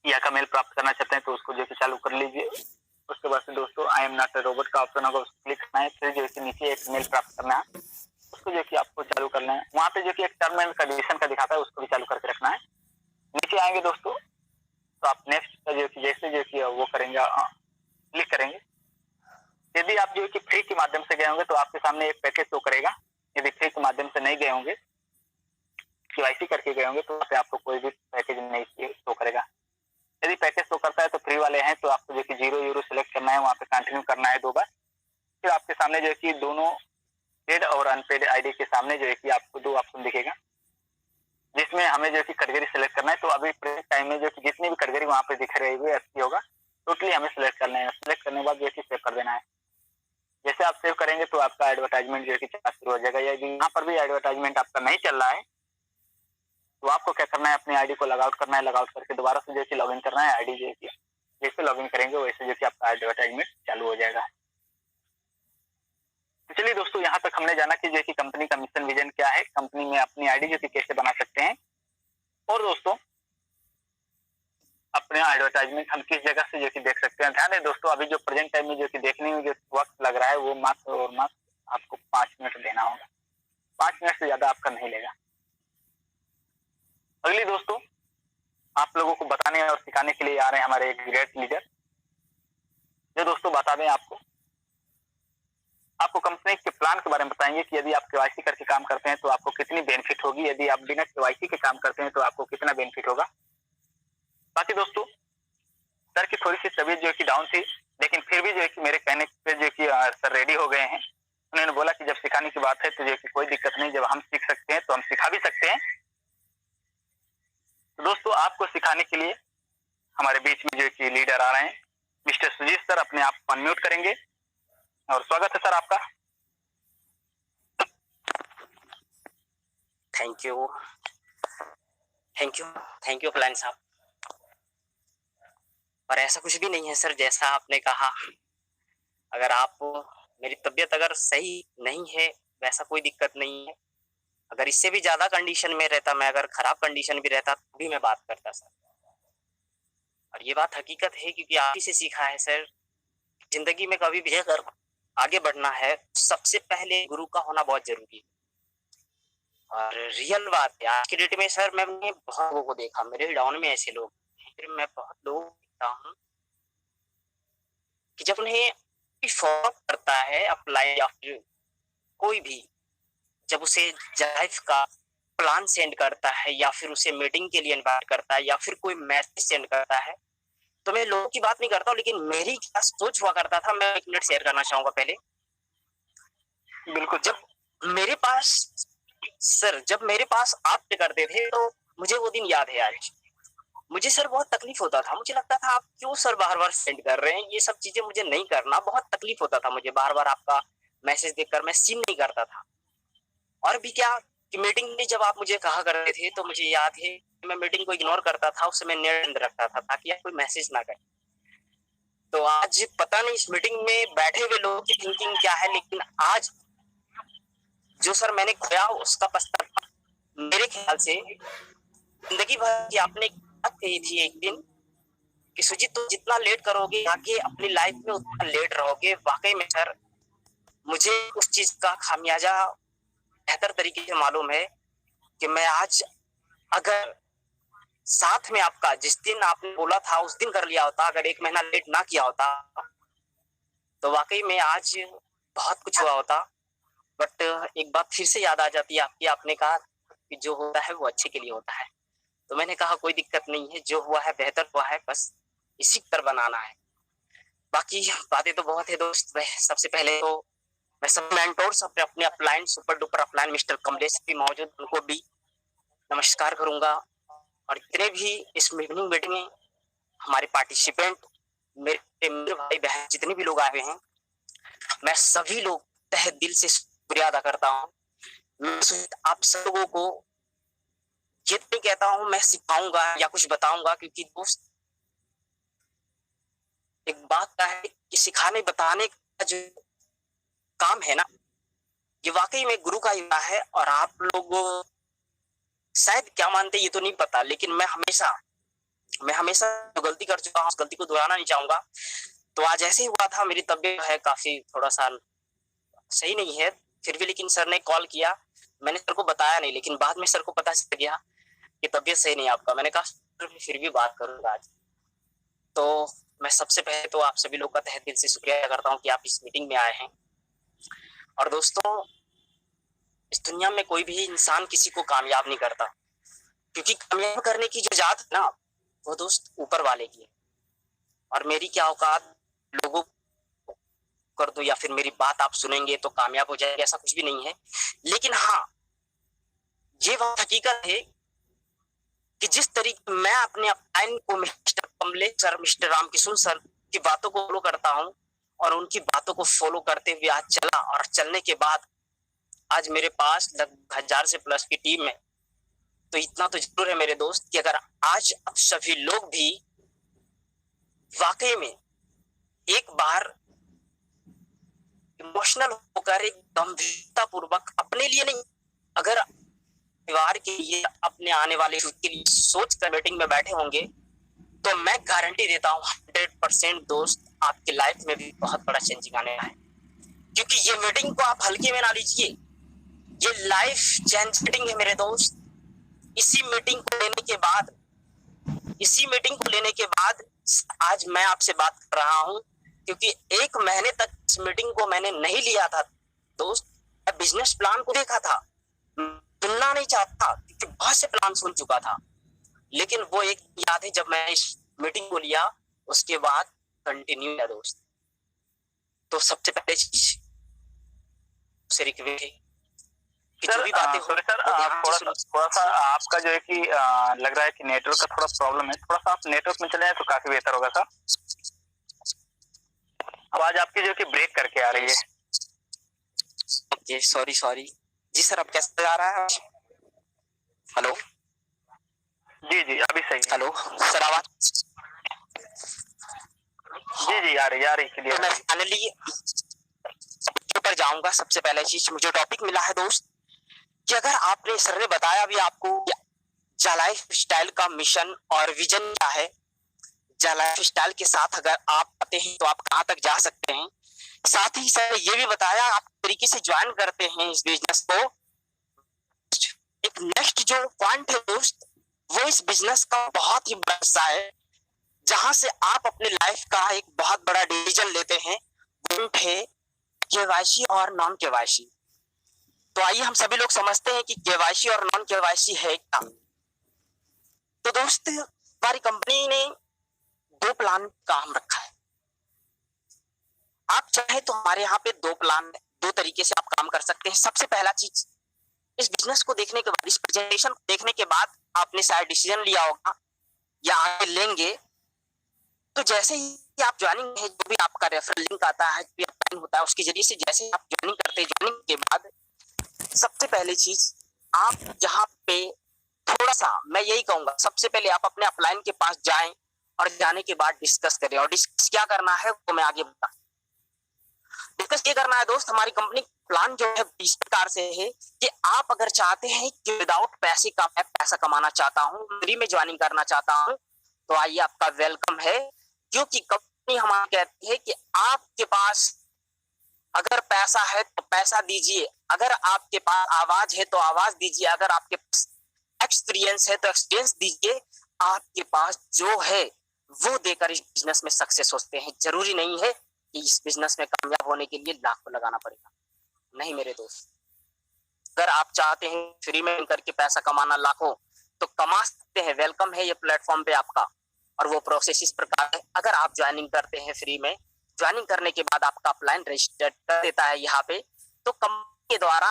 या का मेल प्राप्त करना चाहते हैं तो उसको जो कि चालू कर लीजिए। उसके बाद से दोस्तों I am not a robot का ऑप्शन होगा, उसको क्लिक करना है। फिर जो है कि नीचे एक मेल प्राप्त करना है, उसको जो कि आपको चालू करना है। वहाँ पे जो कि एक टर्म एंड कंडीशन का दिखाता है, उसको भी चालू करके रखना है। नीचे आएंगे दोस्तों तो आप नेक्स्ट का जो कि जैसे जो कि वो करेंगे, क्लिक करेंगे। यदि आप जो कि फ्री के माध्यम से गए होंगे तो आपके सामने एक पैकेज शो करेगा। यदि फ्री के माध्यम से नहीं गए होंगे, केवाईसी करके गए होंगे, तो वहाँ पे आपको कोई भी पैकेज नहीं शो करेगा। यदि पैकेज शो करता है तो फ्री वाले हैं तो आपको जो कि 0 यूरो सिलेक्ट करना है, वहाँ पे कंटिन्यू करना है 2 बार। फिर आपके सामने जो है कि दोनों पेड और अनपेड आईडी के सामने जो है कि आपको 2 ऑप्शन दिखेगा, जिसमें हमें जो है कि कैटेगरी सिलेक्ट करना है। तो अभी प्रेजेंट टाइम में जो कि जितनी भी कैटेगरी वहाँ पे दिख रही है अच्छी होगा, टोटली हमें सिलेक्ट करना है। सिलेक्ट करने के बाद जो है कि सेव कर देना है। जैसे आप सेव करेंगे तो आपका एडवर्टाइजमेंट जो है कि चलना शुरू हो जाएगा। यदि यहाँ पर भी एडवर्टाइजमेंट आपका नहीं चल रहा है तो आपको क्या करना है, अपनी आईडी को लॉग आउट करना है। लॉग आउट करके दोबारा से जो है लॉगिन करना है। आईडी जो है कि जैसे लॉगिन करेंगे वैसे जो कि आपका एडवर्टाइजमेंट चालू हो जाएगा। तो चलिए दोस्तों, यहाँ तक हमने जाना कि जो कि कंपनी का मिशन विजन क्या है, कंपनी में अपनी आईडी जो कि कैसे बना सकते हैं, और दोस्तों अपने एडवर्टाइजमेंट हम किस जगह से जो कि देख सकते हैं। ध्यान दें दोस्तों, अभी जो प्रेजेंट टाइम में जो कि देखने में जो वक्त लग रहा है वो मात्र और मात्र आपको 5 मिनट देना होगा। 5 मिनट से ज्यादा आपका नहीं लेगा। अगली दोस्तों आप लोगों को बताने और सिखाने के लिए आ रहे हैं हमारे एक ग्रेट लीडर, जो दोस्तों बता दें आपको कंपनी के प्लान के बारे में बताएंगे कि यदि आप केवाईसी करके काम करते हैं तो आपको कितनी बेनिफिट होगी, यदि आप बिना केवाईसी के काम करते हैं तो आपको कितना बेनिफिट होगा। बाकी दोस्तों सर की थोड़ी सी तबीयत जो है कि डाउन थी, लेकिन फिर भी जो है कि मेरे कहने पे जो है कि सर रेडी हो गए हैं। उन्होंने बोला कि जब सिखाने की बात है तो जो है कि कोई दिक्कत नहीं, जब हम सीख सकते हैं तो हम सिखा भी सकते हैं। तो दोस्तों आपको सिखाने के लिए हमारे बीच में जो है कि लीडर आ रहे हैं, मिस्टर सुजीत सर। अपने आप को अनम्यूट करेंगे और स्वागत है सर आपका। Thank you thank you plan साहब। और ऐसा कुछ भी नहीं है सर, जैसा आपने कहा। अगर आप मेरी तबीयत अगर सही नहीं है वैसा कोई दिक्कत नहीं है। अगर इससे भी ज्यादा कंडीशन में रहता, मैं अगर खराब कंडीशन भी रहता तो भी मैं बात करता सर। और ये बात हकीकत है क्योंकि आप ही से सीखा है सर। जिंदगी में कभी भी अगर आगे बढ़ना है सबसे पहले गुरु का होना बहुत जरूरी है। और रियल बात है आज की डेट में सर, मैंने बहुत लोगों को देखा, मेरे डाउन में ऐसे लोग हैं, मैं बहुत लोग देखता हूँ कि जब उन्हें फॉलो करता है अप्लाई या फिर कोई भी, जब उसे लाइफ का प्लान सेंड करता है या फिर उसे मीटिंग के लिए इनवाइट करता है या फिर कोई मैसेज सेंड करता है, तो मैं लोगों की बात नहीं करता हूँ, लेकिन मेरी क्या सोच हुआ करता था मैं 1 मिनट शेयर करना चाहूंगा पहले। बिल्कुल, जब मेरे पास आप करते थे तो मुझे वो दिन याद है आज। मुझे सर बहुत तकलीफ होता था, मुझे लगता था आप क्यों सर बार बार सेंड कर रहे हैं, ये सब चीजें मुझे नहीं करना। बहुत तकलीफ होता था मुझे, बार बार आपका मैसेज देखकर मैं सीन नहीं करता था। और भी क्या कि मीटिंग में जब आप मुझे कहा करते थे तो मुझे याद है मैं मीटिंग को इग्नोर करता था, उससे मैं नेट बंद रखता था ताकि आप कोई मैसेज ना करे। तो आज पता नहीं इस मीटिंग में बैठे हुए लोगों की थिंकिंग क्या है, लेकिन आज जो सर मैंने खोया उसका पछतावा मेरे ख्याल से जिंदगी भर की आपने एक बात कही थी एक दिन कि सुजीत तुम जितना लेट करोगे आगे अपनी लाइफ में उतना लेट रहोगे। वाकई में सर मुझे उस चीज का खामियाजा बेहतर तरीके से मालूम है कि मैं आज अगर साथ में आपका जिस दिन आपने बोला था उस दिन कर लिया होता, अगर 1 महीना लेट ना किया होता तो वाकई में आज बहुत कुछ हुआ होता। बट एक बात फिर से याद आ जाती है आपकी, आपने कहा कि जो होता है वो अच्छे के लिए होता है। तो मैंने कहा कोई दिक्कत नहीं है, जो हुआ है बेहतर हुआ है, बस इसी पर बनाना है। बाकी बातें तो बहुत है दोस्त। सबसे पहले तो मैं सब मेंटोर्स अपने upline super duper upline mister Kamlesh भी मौजूद, उनको भी नमस्कार करूंगा। और जितने भी इस मीटिंग में हमारे पार्टिसिपेंट मेरे भाई बहन जितने भी लोग आए हुए हैं, मैं सभी लोग तहे दिल से शुक्रिया अदा करता हूँ। मैं आप सब लोगों को ये नहीं कहता हूँ मैं सिखाऊंगा या कुछ बताऊंगा, क्योंकि दोस्त एक बात का है कि सिखाने बताने का जो काम है ना, ये वाकई में गुरु का युवा है। और आप लोग शायद क्या मानते ये तो नहीं पता, लेकिन मैं हमेशा जो गलती कर चुका हूँ उस गलती को दोहराना नहीं चाहूंगा। तो आज ऐसे ही हुआ था, मेरी तबीयत है काफी थोड़ा सा सही नहीं है फिर भी, लेकिन सर ने कॉल किया, मैंने सर को बताया नहीं, लेकिन बाद में सर को पता चल गया कि तबीयत सही नहीं आपका। मैंने कहा फिर भी बात करूंगा आज। तो मैं सबसे पहले तो आप सभी लोग का तहे दिल से शुक्रिया करता हूँ कि आप इस मीटिंग में आए हैं। और दोस्तों इस दुनिया में कोई भी इंसान किसी को कामयाब नहीं करता, क्योंकि कामयाब करने की जो जात है ना वो दोस्त ऊपर वाले की है। और मेरी क्या औकात लोगों कर दो या फिर मेरी बात आप सुनेंगे तो कामयाब हो जाएंगे, ऐसा कुछ भी नहीं है। लेकिन हाँ ये बात हकीकत है कि जिस तरीके मैं अपने अपलाइन को mister Kamlesh sir mister Ramkishore sir की बातों को फॉलो करता हूँ और उनकी बातों को फॉलो करते हुए आज चला, और चलने के बाद आज मेरे पास लगभग 1000 से प्लस की टीम है। तो इतना तो जरूर है मेरे दोस्त कि अगर आज आप सभी लोग भी वाकई में एक बार इमोशनल होकर एक गंभीरता पूर्वक अपने लिए नहीं, अगर परिवार के लिए अपने आने वाले के लिए सोच कर मीटिंग में बैठे होंगे, तो मैं गारंटी देता हूँ 100% दोस्त आपकी लाइफ में भी बहुत बड़ा चेंजिंग आने वाला है। क्योंकि ये मीटिंग को आप हल्के में ना लीजिए, ये लाइफ चेंज मीटिंग है मेरे दोस्त। इसी मीटिंग को लेने के बाद आज मैं आपसे बात कर रहा हूँ, क्योंकि 1 महीने तक इस मीटिंग को मैंने नहीं लिया था दोस्त। मैं बिजनेस प्लान को देखा था, सुनना नहीं चाहता क्योंकि बहुत से प्लान सुन चुका था, लेकिन वो एक याद है जब मैं इस मीटिंग को लिया उसके बाद कंटिन्यू किया दोस्त। तो सबसे पहले चीज से रिक्वेस्ट है कि जो भी बातें हो सर थोड़ा सा आपका जो है कि लग रहा है कि नेटवर्क का थोड़ा प्रॉब्लम है, थोड़ा सा आप नेटवर्क में चले जाए तो काफी बेहतर होगा सर। आवाज आपकी जो है कि ब्रेक करके आ रही है। ओके सॉरी जी सर, अब कैसे आ रहा है? हेलो जी अभी सही है। हेलो सर आवाज जी आ रही क्लियर। तो मैं फाइनली ऊपर जाऊंगा। सबसे पहले चीज मुझे टॉपिक मिला है दोस्त कि अगर आपने सर ने बताया भी आपको जा लाइफ स्टाइल का मिशन और विजन क्या है, जा लाइफ स्टाइल के साथ अगर आप आते हैं तो आप कहां तक जा सकते हैं, साथ ही सर ये भी बताया आप तरीके से ज्वाइन करते हैं इस बिजनेस को। एक नेक्स्ट जो पॉइंट है दोस्त वो इस बिजनेस का बहुत ही बड़ा हिस्सा है, जहां से आप अपने लाइफ का एक बहुत बड़ा डिसीजन लेते हैं, वो है केवाईसी और नॉन केवाईसी। तो आइए हम सभी लोग समझते हैं कि केवाईसी और नॉन केवाईसी है क्या। तो दोस्त हमारी कंपनी ने 2 प्लान काम रखा है। आप चाहे तो हमारे यहाँ पे 2 प्लान 2 तरीके से आप काम कर सकते हैं। सबसे पहला चीज, इस बिजनेस को देखने के बाद, इस प्रेजेंटेशन को देखने के बाद आपने शायद डिसीजन लिया होगा या आगे लेंगे, तो जैसे ही आप ज्वाइनिंग है, जो भी आपका रेफरल लिंक आता है, जो भी अपलाइन होता है, उसके जरिए से जैसे ही आप ज्वाइनिंग करते हैं, ज्वाइनिंग के बाद सबसे पहले चीज आप यहाँ पे थोड़ा सा, मैं यही कहूंगा, सबसे पहले आप अपने अपलाइन के पास जाएं और जाने के बाद डिस्कस करें। और डिस्कस क्या करना है वो मैं आगे बता। डिस्कस ये करना है दोस्त, हमारी कंपनी प्लान जो है इस प्रकार से है कि आप अगर चाहते हैं कि विदाउट पैसे का मैं पैसा कमाना चाहता हूँ, फ्री में ज्वाइनिंग करना चाहता हूँ, तो आइए आपका वेलकम है। क्योंकि कंपनी हमारी कहती है कि आपके पास अगर पैसा है तो पैसा दीजिए, अगर आपके पास आवाज है तो आवाज दीजिए, अगर आपके पास एक्सपीरियंस है तो एक्सपीरियंस दीजिए। आपके पास जो है वो देकर इस बिजनेस में सक्सेस होते हैं। जरूरी नहीं है कि इस बिजनेस में कामयाब होने के लिए लाखों लगाना पड़ेगा, नहीं मेरे दोस्त। अगर आप चाहते हैं फ्री में करके पैसा कमाना लाखों, तो कमा सकते हैं। वेलकम है ये प्लेटफॉर्म पे आपका। और वो प्रोसेस इस प्रकार है, अगर आप ज्वाइनिंग करते हैं फ्री में, ज्वाइनिंग करने के बाद आपका अपलाइन रजिस्टर कर देता है यहाँ पे, तो कंपनी के द्वारा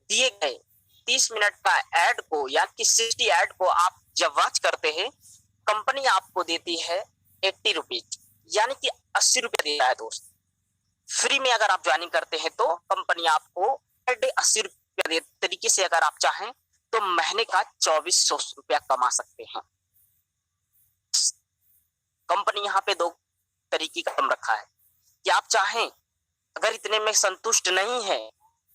दिए गए 30 मिनट का एड को यानी कि 60 एड को आप जब वॉच करते हैं, कंपनी आपको देती है 80 रुपीज, यानी कि 80 रुपये दे रहा है दोस्त। फ्री में अगर आप ज्वाइनिंग करते हैं तो कंपनी आपको पर डे 80 रुपया दे। तरीके से अगर आप चाहें तो महीने का 2400 रुपया कमा सकते हैं। कंपनी यहाँ पे दो तरीके का कम रखा है कि आप चाहें, अगर इतने में संतुष्ट नहीं है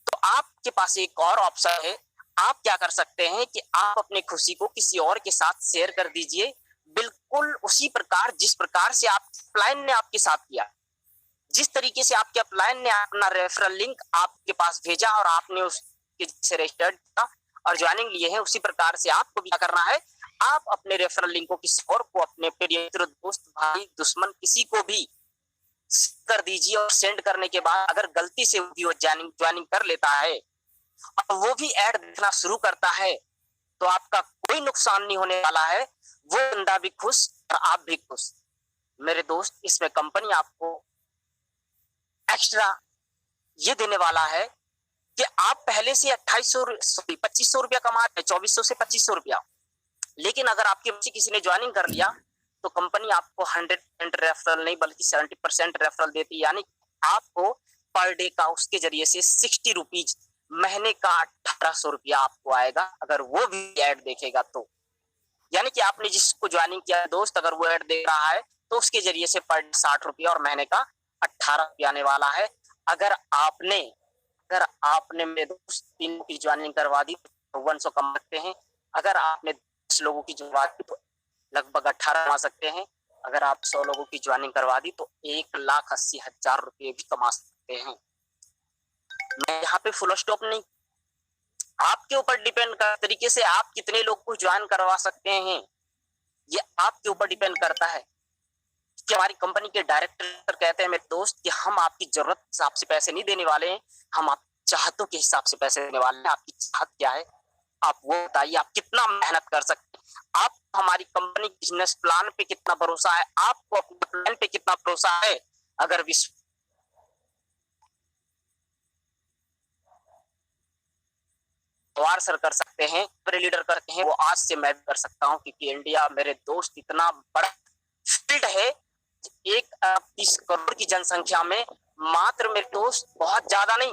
तो आपके पास एक और ऑप्शन है। आप क्या कर सकते हैं कि आप अपनी खुशी को किसी और के साथ शेयर कर दीजिए, बिल्कुल उसी प्रकार जिस प्रकार से आप अपलाइन ने आपके साथ किया। जिस तरीके से आपके अपलाइन ने अपना रेफरल लिंक आपके पास भेजा और आपने उसके से रजिस्टर्ड किया और ज्वाइनिंग लिए हैं, उसी प्रकार से आपको भी क्या करना है, आप अपने रेफरल लिंक को किसी और को, अपने प्रिय मित्र, दोस्त, भाई, दुश्मन, किसी को भी कर दीजिए। और सेंड करने के बाद अगर गलती से वो ज्वाइनिंग कर लेता है और वो भी ऐड देखना शुरू करता है, तो आपका कोई नुकसान नहीं होने वाला है। वो बंदा भी खुश और आप भी खुश। मेरे दोस्त, इसमें कंपनी आपको एक्स्ट्रा ये देने वाला है कि आप पहले से 2500 रुपया कमा रहे हैं, 2400 से 2500 रुपया, लेकिन अगर आपके बच्चे किसी ने ज्वाइनिंग कर लिया तो कंपनी आपको 100% रेफरल नहीं बल्कि 70% रेफरल देती है। यानी आपको पर डे का उसके जरिए से 60 रुपीज, महीने का 1800 रुपया आपको आएगा अगर वो भी ऐड देखेगा तो। यानी कि आपने जिसको ज्वाइनिंग किया दोस्त, अगर वो ऐड देख रहा है तो उसके जरिए से पर 60 रुपया और महीने का 18 रुपया आने वाला है। अगर आपने मेरे दोस्त 3 की ज्वाइनिंग करवा दी तो 100 कमा सकते हैं। अगर आपने 10 लोगों की करवा दी तो लगभग 18 कमा सकते हैं। अगर आप 100 लोगों की ज्वाइनिंग करवा दी तो 1,80,000 रुपये भी कमा सकते हैं। मैं यहाँ पे फुल स्टॉप नहीं, आपके ऊपर डिपेंड कर तरीके से आप कितने लोग को ज्वाइन करवा सकते हैं, ये आपके ऊपर डिपेंड करता है। कि हमारी कंपनी के डायरेक्टर कहते हैं मेरे दोस्त कि हम आपकी जरूरत के हिसाब से पैसे नहीं देने वाले हैं, हम आप चाहतों के हिसाब से पैसे देने वाले हैं। आपकी चाहत क्या है आप वो बताइए, आप कितना मेहनत कर सकते हैं, आप हमारी कंपनी बिजनेस प्लान पे कितना भरोसा है, आपको अपने प्लान पे कितना भरोसा है। अगर सर कर सकते हैं, लीडर करते हैं, वो आज से मैं भी कर सकता हूं, क्योंकि इंडिया मेरे दोस्त इतना बड़ा फील्ड है। 1 करोड़ की जनसंख्या में मात्र मेरे दोस्त बहुत ज्यादा नहीं,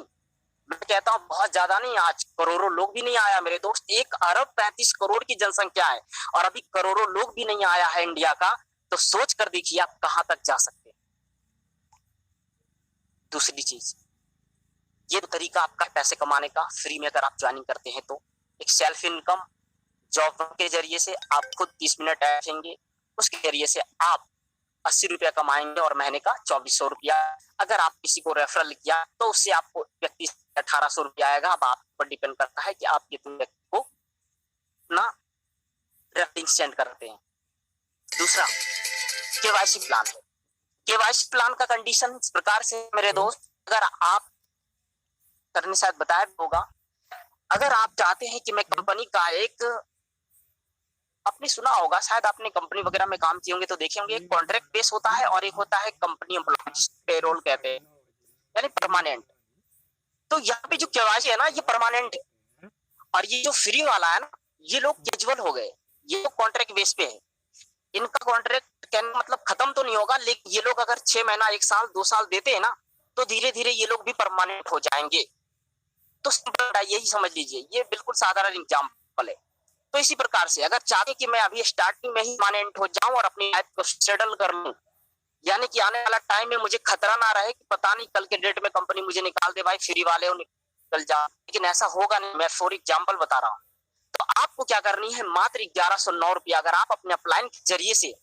मैं कहता हूं बहुत ज्यादा नहीं, आज करोड़ों लोग भी नहीं आया मेरे दोस्त। 1 अरब 35 करोड़ की जनसंख्या है और अभी करोड़ों लोग भी नहीं आया है इंडिया का, तो सोच कर देखिए आप कहां तक जा सकते हैं। दूसरी चीज, ये तो तरीका आपका पैसे कमाने का फ्री में अगर आप ज्वाइनिंग करते हैं तो एक सेल्फ इनकम जॉब के जरिए से आप खुद 30 मिनट आएंगे, उसके जरिए से आप 80 रुपया कमाएंगे और महीने का 2400 रुपया। अगर आप किसी को रेफरल किया तो उससे आपको व्यक्ति 1800 रुपया आएगा। अब आप पर डिपेंड करता है कि आप कितने व्यक्ति को अपना रेफरिंग सेंड करते हैं। दूसरा केवाईसी प्लान है। केवाईसी प्लान का कंडीशन इस प्रकार से मेरे दोस्त, अगर आप करने शायद बताया होगा, अगर आप चाहते हैं कि मैं कंपनी का एक, आपने सुना होगा शायद, आपने कंपनी वगैरह में काम किए होंगे तो देखे होंगे, एक कॉन्ट्रैक्ट बेस होता है और एक होता है कंपनी एम्प्लॉय, पेरोल कहते हैं, यानी परमानेंट। तो यहाँ पे जो केवाईसी है ना, ये परमानेंट है, और ये जो फ्री वाला है ना, ये लोग कैजुअल हो गए, ये लोग कॉन्ट्रैक्ट बेस पे है। इनका कॉन्ट्रैक्ट कहने मतलब खत्म तो नहीं होगा, लेकिन ये लोग अगर 6 महीना 1 साल 2 साल देते हैं ना, तो धीरे धीरे ये लोग भी परमानेंट हो जाएंगे। तो यही समझ लीजिए, ये बिल्कुल साधारण एग्जाम्पल है। तो इसी प्रकार से अगर चाहते कि मैं अभी स्टार्टिंग में ही परमानेंट हो जाऊं और अपनी लाइफ को सेटल कर लूं, यानी कि आने वाला टाइम में मुझे खतरा ना रहे कि पता नहीं कल के डेट में कंपनी मुझे निकाल दे, भाई फ्री वाले हो निकल जा, लेकिन ऐसा होगा नहीं। मैं फॉर एग्जाम्पल बता रहा हूँ। तो आपको क्या करनी है, मात्र 1109 रुपया अगर आप अपने अपलाइन के जरिए से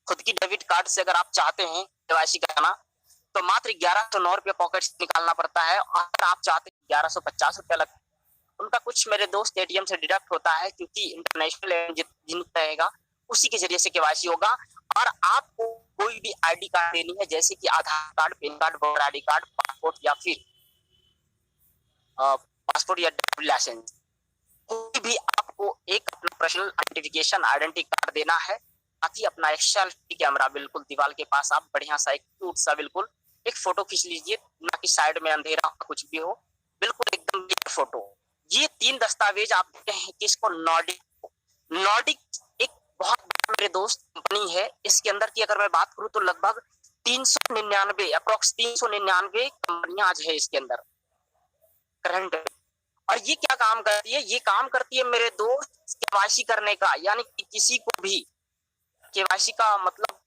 खुद की डेबिट कार्ड से अगर आप चाहते हैं केवाईसी कराना, तो मात्र 1109 रुपया पॉकेट से निकालना पड़ता है। अगर आप चाहते हैं 1150 रुपया लग, उनका कुछ मेरे दोस्त एटीएम से डिडक्ट होता है, क्योंकि इंटरनेशनल जितना रहेगा उसी के जरिए से केवाईसी होगा। और आपको कोई भी आईडी कार्ड देनी है, जैसे कि Aadhaar card, PAN card, voter ID card, passport या फिर पासपोर्ट या ड्राइविंग लाइसेंस, कोई भी आपको एक अपना पर्सनल आइडेंटिफिकेशन आइडेंटिटी कार्ड देना है, ताकि अपना एक सेल्फी कैमरा बिल्कुल दीवार के पास आप बढ़िया सा एक क्यूट सा बिल्कुल एक फोटो खींच लीजिए, ना कि साइड में अंधेरा कुछ भी हो, बिल्कुल एकदम क्लियर फोटो। ये 3 दस्तावेज आप देखते हैं किसको, नॉर्डिक एक बहुत बड़ा मेरे दोस्त कंपनी है। इसके अंदर की अगर मैं बात करूं तो लगभग 399 अप्रोक्स 399 कंपनियां आज है इसके अंदर करंट। और ये क्या काम करती है, ये काम करती है मेरे दोस्त केवाईसी करने का, यानी कि किसी को भी केवाईसी का मतलब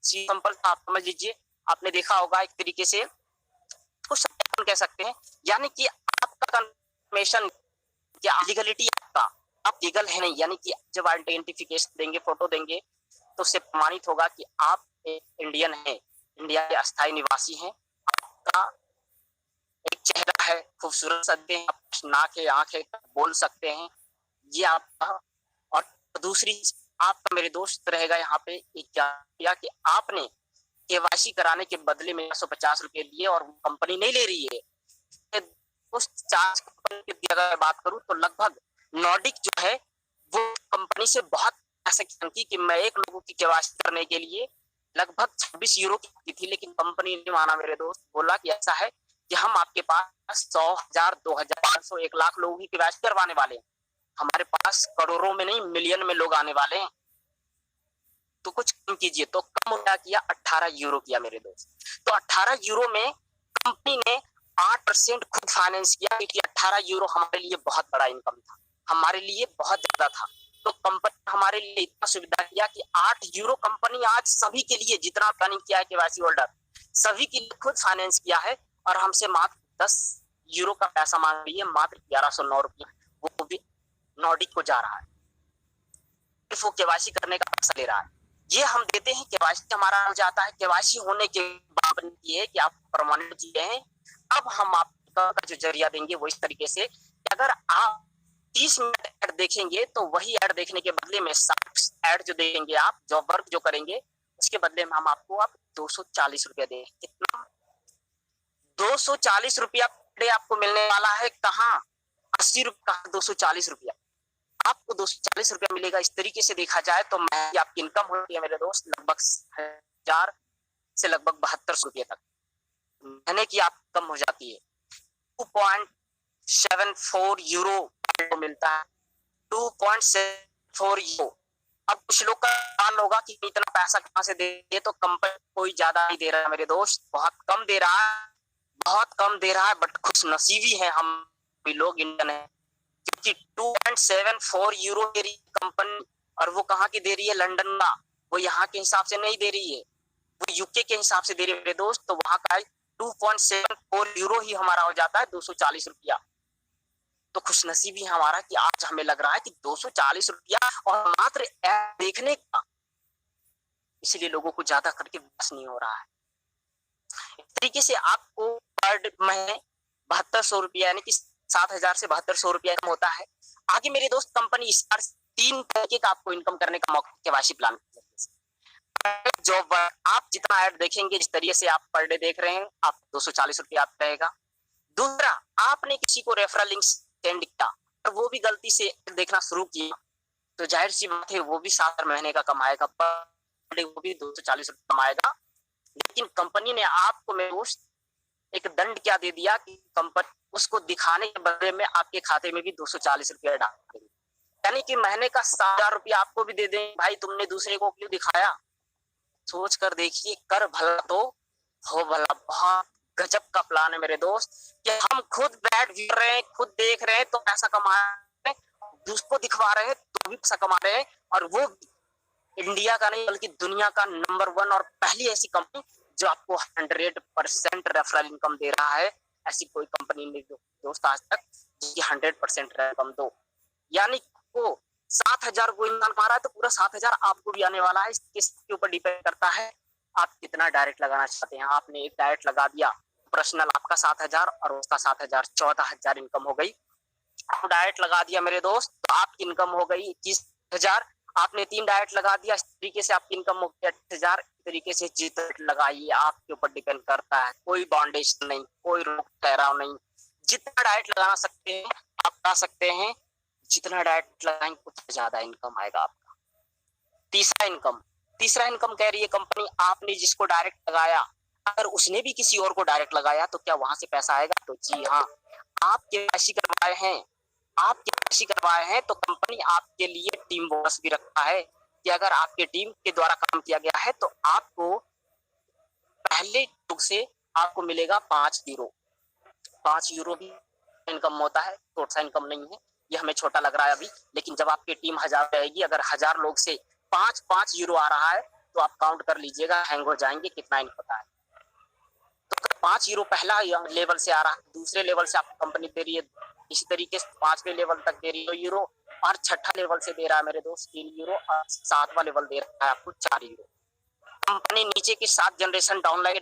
सिंपल आप समझ लीजिए, आपने देखा होगा एक तरीके से कुछ सत्यापन कह सकते हैं, यानी कि आपका कंफर्मेशन क्या लीगलिटी आपका, आप लीगल है नहीं, यानी कि जब आइडेंटिफिकेशन देंगे, फोटो देंगे, तो उससे प्रमाणित होगा कि आप एक इंडियन हैं, इंडिया के अस्थायी निवासी हैं, आपका एक चेहरा है, खूबसूरत सकते हैं, नाक है, आंख है, बोल सकते हैं, ये आपका। और दूसरी आपका मेरे दोस्त रहेगा यहाँ पे क्या कि आपने केवाईसी कराने के बदले में 150 रुपए दिए और कंपनी नहीं ले रही है। उस चार्ज कंपनी की अगर बात करूं तो लगभग नॉर्डिक जो है वो कंपनी से बहुत पैसे की कि मैं एक लोगों की केवाईसी करने के लिए लगभग 26 यूरो की थी, लेकिन कंपनी ने माना मेरे दोस्त, बोला कि ऐसा है कि हम आपके पास 100,000, 2,000, 500, 1 लाख लोगों की केवाईसी करवाने वाले हैं, हमारे पास करोड़ों में नहीं मिलियन में लोग आने वाले हैं, तो कुछ कम कीजिए। तो कम क्या किया, 18 यूरो किया मेरे दोस्त। तो 18 यूरो में कंपनी ने 8% खुद फाइनेंस किया, क्योंकि 18 यूरो हमारे लिए बहुत बड़ा इनकम था, हमारे लिए बहुत ज्यादा था। तो कंपनी हमारे लिए इतना सुविधा किया कि 8 यूरो कंपनी आज सभी के लिए जितना प्लानिंग किया है केवाईसी होल्डर सभी के लिए खुद फाइनेंस किया है, और हमसे मात्र 10 यूरो का पैसा मांग रही है, मात्र 1109 रुपया, वो भी नॉर्डिक को जा रहा है, सिर्फ वो केवाईसी करने का पैसा ले रहा है। ये हम देते हैं, केवाईसी हमारा हो जाता है। केवाईसी होने के बाद ये है कि आप प्रमाणित चीजें हैं। अब हम आपका जो जरिया देंगे वो इस तरीके से, अगर आप 30 मिनट ऐड देखेंगे तो वही ऐड देखने के बदले में 60 ऐड जो देखेंगे, आप जो वर्क जो करेंगे उसके बदले में हम आपको आप 240 रुपया दें। कितना, 240 रुपया आपको मिलने वाला है। कहाँ, 80 रुपया, 240 रुपया आपको 240 रुपया मिलेगा। इस तरीके से देखा जाए तो महंगी आपकी इनकम होती है मेरे दोस्त, लगभग 1000 से लगभग 7200 रुपये तक महीने की आप कम हो जाती है। 2.74 यूरो मिलता है, 2.74 यूरो। अब कुछ लोग का ध्यान होगा कि इतना पैसा कहाँ से दे, तो कंपनी कोई ज्यादा नहीं दे रहा है मेरे दोस्त, बहुत कम दे रहा है, बहुत कम दे रहा है। बट खुश नसीबी है हम भी लोग इंडियन है, क्योंकि 2.74 यूरो दे रही है कंपनी, और वो कहाँ की दे रही है, लंदन का। वो यहाँ के हिसाब से नहीं दे रही है, वो यूके के हिसाब से दे रही है मेरे दोस्त। तो वहां का 2.74 यूरो ही हमारा हो जाता है 240 रुपया। तो खुशनसीबी हमारा कि आज हमें लग रहा है कि 240 रुपया और मात्र ऐड देखने का, इसलिए लोगों को ज्यादा करके बस नहीं हो रहा है। इस तरीके से आपको पर महीने 7200 रुपया, यानी कि 7000 से 7200 रुपया कम होता है। आगे मेरे दोस्त कंपनी 3 तरीके का आपको इनकम करने का मौका केवाईसी प्लान जॉब, आप जितना ऐड देखेंगे, जिस तरीके से आप पर डे देख रहे हैं, आप 240 रुपया आप रहेगा। दूसरा, आपने किसी को रेफरल लिंक सेंड किया और वो भी गलती से देखना शुरू किया, तो जाहिर सी बात है वो भी 7 महीने का कमाएगा, पर डे वो भी 240 रुपया कमाएगा। लेकिन कंपनी ने आपको मेरे दोस्त एक दंड क्या दे दिया कि कंपनी उसको दिखाने के बदले में आपके खाते में भी 240 रुपया डाल देगी, यानी कि महीने का 7000 रुपया आपको भी दे दें। भाई तुमने दूसरे को क्यों दिखाया, सोच कर देखिए, कर भला तो हो भला। बहुत गजब का प्लान है मेरे दोस्त, कि हम खुद बैठ भी रहे हैं, खुद देख रहे हैं तो पैसा कमा रहे हैं, दूसरों को दिखवा रहे हैं तो भी पैसा कमा रहे हैं, और वो इंडिया का नहीं बल्कि दुनिया का नंबर 1 और पहली ऐसी कंपनी जो आपको 100% रेफरल इनकम दे रहा है। ऐसी कोई कंपनी नहीं दोस्त आज तक जिसकी 100% इनकम दो। यानी को 7,000 को इंसान कमा रहा है तो पूरा 7,000 आपको भी आने वाला है। इसके ऊपर डिपेंड करता है आप कितना डायरेक्ट लगाना चाहते हैं। आपने एक डायरेक्ट लगा दिया, पर्सनल आपका 7,000 और उसका 7,000, 14,000 इनकम हो गई। डायरेक्ट लगा दिया मेरे दोस्त तो आपकी इनकम हो गई 21,000। आपने 3 डायरेक्ट लगा दिया, इस तरीके से आपकी इनकम हो गई 8,000। इस तरीके से जितना लगाइए आपके ऊपर डिपेंड करता है, कोई बाउंडेशन नहीं, कोई रोक ठहराव नहीं। जितना डायरेक्ट लगाना सकते हैं आप लगा सकते हैं, जितना डायरेक्ट लगाएंगे उतना ज्यादा इनकम आएगा आपका। तीसरा इनकम कह रही है कंपनी, आपने जिसको डायरेक्ट लगाया अगर उसने भी किसी और को डायरेक्ट लगाया तो क्या वहां से पैसा आएगा? तो जी हाँ, आप केवाईसी करवाए हैं तो कंपनी आपके लिए टीम बोनस भी रखता है कि अगर आपके टीम के द्वारा काम किया गया है तो आपको पहले युग से आपको मिलेगा 5 यूरो। 5 यूरो भी इनकम होता है, छोटा इनकम नहीं है। ये हमें छोटा लग रहा है अभी, लेकिन जब आपकी टीम 1000 रहेगी, अगर 1000 लोग से 5 यूरो आ रहा है तो आप काउंट कर लीजिएगा, हैंग हो जाएंगे कितना इनकम होता है। तो अगर 5 यूरो पहला लेवल से आ रहा है, दूसरे लेवल से आपको कंपनी दे रही है इसी तरीके से 5वें लेवल तक दे रही है यूरो, और 6ठा लेवल से दे रहा है मेरे दोस्त 3 यूरो, और 7वां लेवल दे रहा है आपको 4 यूरो। कंपनी नीचे के 7 जनरेशन डाउनलाइन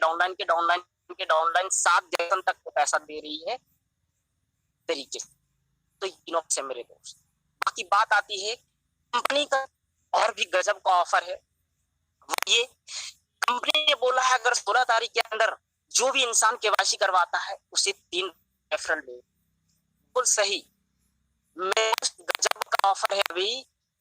7 जनरेशन तक तो पैसा दे रही है तरीके से। तो तीनों से मेरे दोस्त, बाकी बात आती है कंपनी का और भी गजब का ऑफर है। ये कंपनी ने बोला है अगर 16 तारीख के अंदर जो भी इंसान केवाईसी करवाता है उसे 3 रेफरल दे। बिल्कुल सही, मैं गजब का ऑफर है अभी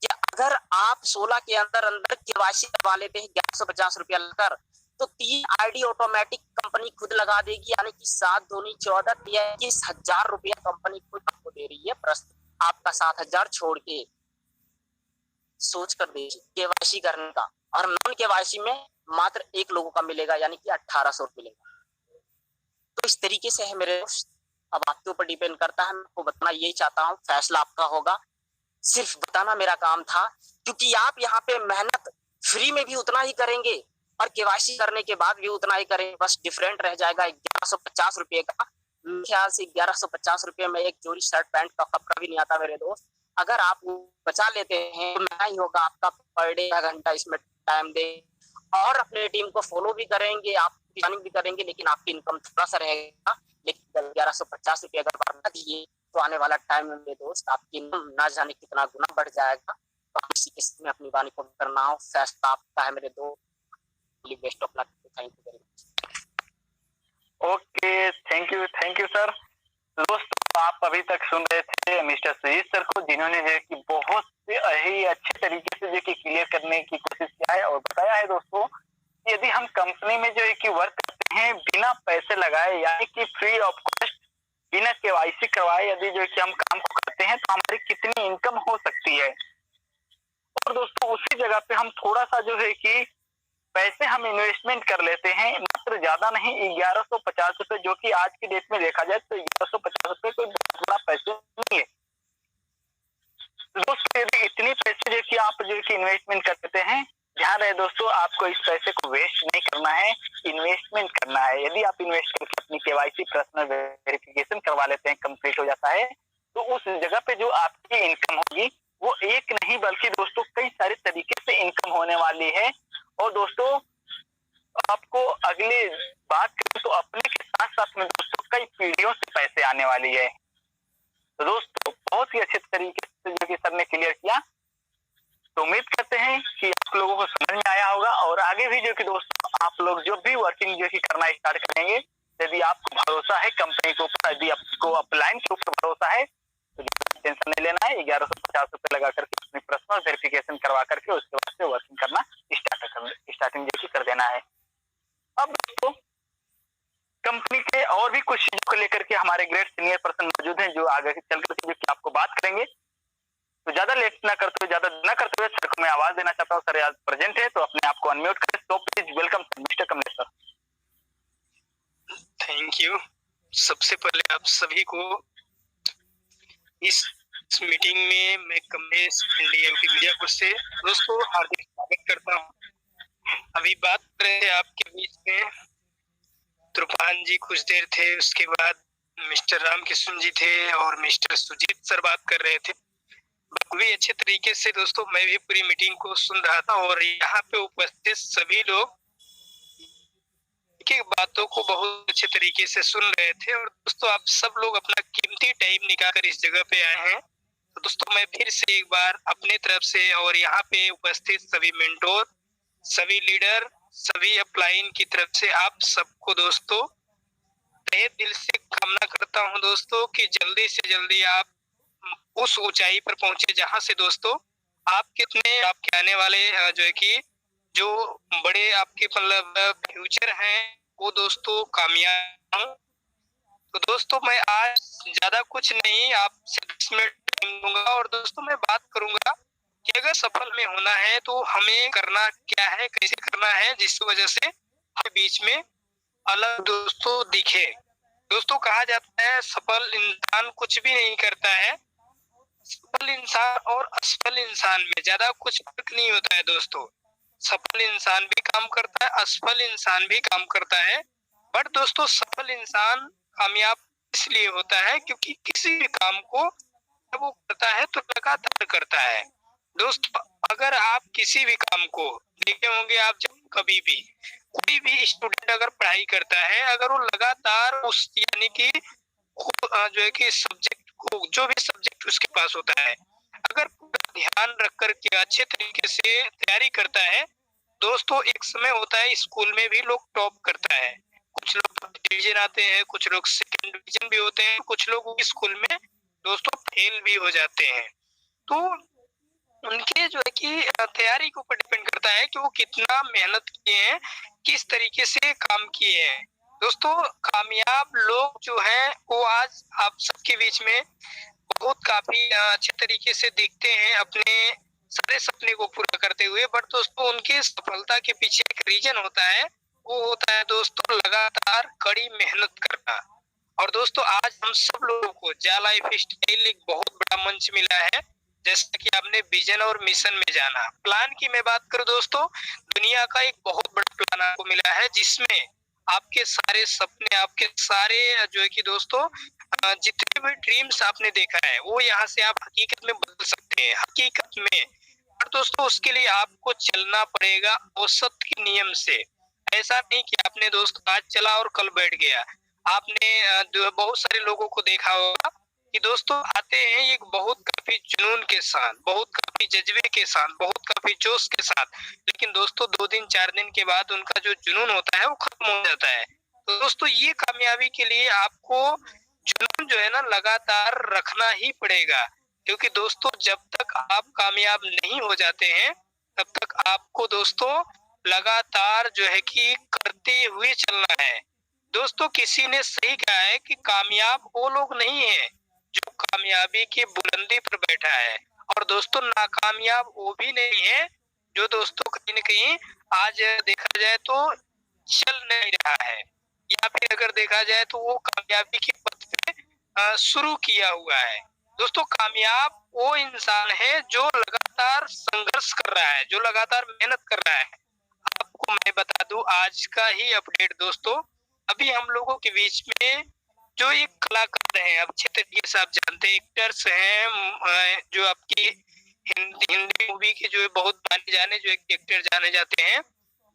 कि अगर आप 16 के अंदर केवाईसी करवा लेते हैं 1150 रुपया लगकर तो 3 आईडी ऑटोमेटिक कंपनी खुद लगा देगी। यानी कि 7 दूनी 14, 21,000 रुपया कंपनी खुद आपको दे रही है, प्रश्न आपका 7,000 छोड़ के। सोच कर देखिए केवाईसी करने का, और नॉन केवाईसी में मात्र 1 लोगों का मिलेगा, यानी कि 1800 मिलेगा। तो इस तरीके से है मेरे दोस्त, अब आपके ऊपर डिपेंड करता है। मैं आपको बताना यही चाहता हूँ, फैसला आपका होगा, सिर्फ बताना मेरा काम था। क्योंकि आप यहाँ पे मेहनत फ्री में भी उतना ही करेंगे और केवाईसी करने के बाद भी उतना ही करेंगे, बस डिफरेंट रह जाएगा 1150 रुपये का। ख्याल से 1150 रुपये में एक जोड़ी शर्ट पैंट का कपड़ा भी नहीं आता मेरे दोस्त। अगर आप बचा लेते हैं तो महंगा ही होगा आपका, पर डे 1 घंटा इसमें टाइम दे और अपने टीम को फॉलो भी करेंगे, आप प्लानिंग भी करेंगे, लेकिन आपकी इनकम थोड़ा सा रहेगा। लेकिन 1150 रुपये अगर बढ़ा दिए तो आने वाला टाइम में दोस्त आपकी इनकम ना जाने कितना गुना बढ़ जाएगा। तो इसी किस्म में अपनी वाणी को करना हो, फैसला आपका है मेरे दोस्त। Best of luck, thank you very much. Okay, thank you sir. दोस्तों आप अभी तक सुन रहे थे मिस्टर सुजीत सर को, जिन्होंने जो है कि बहुत ही अच्छे तरीके से जो कि क्लियर करने की कोशिश किया है और बताया है दोस्तों कि यदि हम कंपनी में जो है कि वर्क करते हैं बिना पैसे लगाए, यानी कि फ्री ऑफ कॉस्ट, बिना केवाईसी करवाए यदि जो है कि हम काम को करते हैं तो हमारी कितनी इनकम हो सकती है। और दोस्तों उसी जगह पे हम थोड़ा सा जो है कि पैसे हम इन्वेस्टमेंट कर लेते हैं, मात्र ज्यादा नहीं 1150 रुपए, जो कि आज की डेट में देखा जाए तो 1150 रुपए कोई बहुत बड़ा पैसे नहीं है। दोस्तों यदि इतनी पैसे जो कि आप जो कि इन्वेस्टमेंट कर देते हैं, ध्यान रहे दोस्तों आपको इस पैसे को वेस्ट नहीं करना है, इन्वेस्टमेंट करना है। यदि आप इन्वेस्ट करके अपनी केवाईसी पर्सनल वेरिफिकेशन करवा लेते हैं, कंप्लीट हो जाता है, तो उस जगह पे जो आपकी इनकम होगी वो एक नहीं बल्कि दोस्तों कई सारे तरीके से इनकम होने वाली है। और दोस्तों आपको अगले बात करें तो अपने के साथ साथ में दोस्तों कई पीढ़ियों से पैसे आने वाली है। तो दोस्तों बहुत ही अच्छे तरीके से जो कि सर ने क्लियर किया, तो उम्मीद करते हैं कि आप लोगों को समझ में आया होगा। और आगे भी जो कि दोस्तों आप लोग जो भी वर्किंग जो कि करना स्टार्ट करेंगे, यदि आपको भरोसा है कंपनी के ऊपर, यदि आपको अपलाइन के ऊपर भरोसा है तो टेंशन नहीं लेना है। 1150 रुपए लगा करके अपनी पर्सनल वेरिफिकेशन करवा करके उसके बाद से वर्किंग करना स्टार्टिंग जो कि कर देना है। अब दोस्तों कंपनी के और भी कुछ चीजों को लेकर के हमारे ग्रेट सीनियर पर्सन मौजूद हैं जो आगे चल करके जो आपको बात करेंगे। तो ज्यादा लेट ना करते हुए सर को मैं आवाज देना चाहता हूँ। सर आज प्रेजेंट है तो अपने आप को अनम्यूट करें। तो please welcome mister Kamlesh sir. Thank you. सबसे पहले आप सभी को इस मीटिंग में मैं कमलेश मीडिया ग्रुप से दोस्तों हार्दिक स्वागत करता हूँ। अभी बात कर रहे थे आपके बीच में तूफान जी कुछ देर थे, उसके बाद मिस्टर रामकिशन जी थे और मिस्टर सुजीत सर बात कर रहे थे। भी अच्छे तरीके से दोस्तों मैं भी पूरी मीटिंग को सुन रहा था और यहाँ पे उपस्थित सभी लोग की बातों को बहुत अच्छे तरीके से सुन रहे थे। और दोस्तों आप सब लोग अपना कीमती टाइम निकालकर इस जगह पे आए हैं, तो दोस्तों मैं फिर से एक बार अपने तरफ से और यहाँ पे उपस्थित सभी मेंटोर, सभी लीडर, सभी अपलाइन की तरफ से आप सबको दोस्तों तहे दिल से कामना करता हूँ दोस्तों कि जल्दी से जल्दी आप उस ऊंचाई पर पहुंचे जहां से दोस्तों आप कितने आपके आने वाले जो है कि जो बड़े आपके मतलब फ्यूचर हैं वो दोस्तों कामयाब हों। तो दोस्तों मैं आज ज्यादा कुछ नहीं आपसे 10 मिनट टाइम दूंगा और दोस्तों मैं बात करूंगा कि अगर सफल में होना है तो हमें करना क्या है, कैसे करना है, जिसकी वजह से हमें बीच में अलग दोस्तों दिखे। दोस्तों कहा जाता है सफल इंसान कुछ भी नहीं करता है, सफल इंसान और असफल इंसान में ज्यादा कुछ फर्क नहीं होता है दोस्तों। सफल इंसान भी काम करता है, असफल इंसान भी काम करता है, बट दोस्तों सफल इंसान कामयाब इसलिए होता है क्योंकि किसी भी काम को जब वो करता है तो लगातार करता है। दोस्तों अगर आप किसी भी काम को देखे होंगे, आप जब कभी भी कोई भी स्टूडेंट अगर पढ़ाई करता है, अगर वो लगातार उस यानी कि जो है कि सब्जेक्ट को जो भी सब्जेक्ट उसके पास होता है अगर ध्यान रख कर के अच्छे तरीके से तैयारी करता है, दोस्तों एक समय होता है स्कूल में भी लोग टॉप करता है, कुछ लोग डिवीजन आते हैं, कुछ लोग सेकंड डिवीजन भी होते हैं, कुछ लोग स्कूल में दोस्तों फेल भी हो जाते हैं। तो उनके जो है कि तैयारी के ऊपर डिपेंड करता है कि वो कितना मेहनत किए हैं, किस तरीके से काम किए हैं। दोस्तों कामयाब लोग जो हैं वो आज आप सबके बीच में बहुत काफी अच्छे तरीके से दिखते हैं अपने सारे सपने को पूरा करते हुए, बट दोस्तों उनके सफलता के पीछे एक रीजन होता है, वो होता है दोस्तों लगातार कड़ी मेहनत करना। और दोस्तों आज हम सब लोगों को जा लाइफ स्टाइल एक बहुत बड़ा मंच मिला है, जैसा कि आपने विजन और मिशन में जाना। प्लान की मैं बात करूं दोस्तों, दुनिया का एक बहुत बड़ा प्लान आपको मिला है जिसमें आपके सारे सपने, आपके सारे जो है कि दोस्तों जितने भी ड्रीम्स आपने देखा है वो यहाँ से आप हकीकत में बदल सकते हैं, हकीकत में। और दोस्तों उसके लिए आपको चलना पड़ेगा औसत के नियम से। ऐसा नहीं कि आपने दोस्तों आज चला और कल बैठ गया। आपने बहुत सारे लोगों को देखा होगा कि दोस्तों आते हैं एक बहुत काफी जुनून के साथ, बहुत काफी जज्बे के साथ, बहुत काफी जोश के साथ, लेकिन दोस्तों 2 दिन 4 दिन के बाद उनका जो जुनून होता है वो खत्म हो जाता है। तो दोस्तों ये कामयाबी के लिए आपको जुनून जो है ना लगातार रखना ही पड़ेगा, क्योंकि दोस्तों जब तक आप कामयाब नहीं हो जाते हैं तब तक आपको दोस्तों लगातार जो है कि करते हुए चलना है। दोस्तों किसी ने सही कहा है कि कामयाब वो लोग नहीं है जो कामयाबी की बुलंदी पर बैठा है, और दोस्तों नाकामयाब वो भी नहीं है जो दोस्तों कहीं न कहीं आज देखा जाए तो चल नहीं रहा है, या फिर अगर देखा जाए तो वो कामयाबी के पथ पे शुरू किया हुआ है। दोस्तों कामयाब वो इंसान है जो लगातार संघर्ष कर रहा है, जो लगातार मेहनत कर रहा है। आपको मैं बता दूं आज का ही अपडेट दोस्तों, अभी हम लोगों के बीच में जो एक कलाकार हैं, अच्छे तरीके से आप जानते हैं, एक्टर्स हैं जो आपकी हिंदी मूवी के जो बहुत माने जाने जो एक्टर जाने जाते हैं,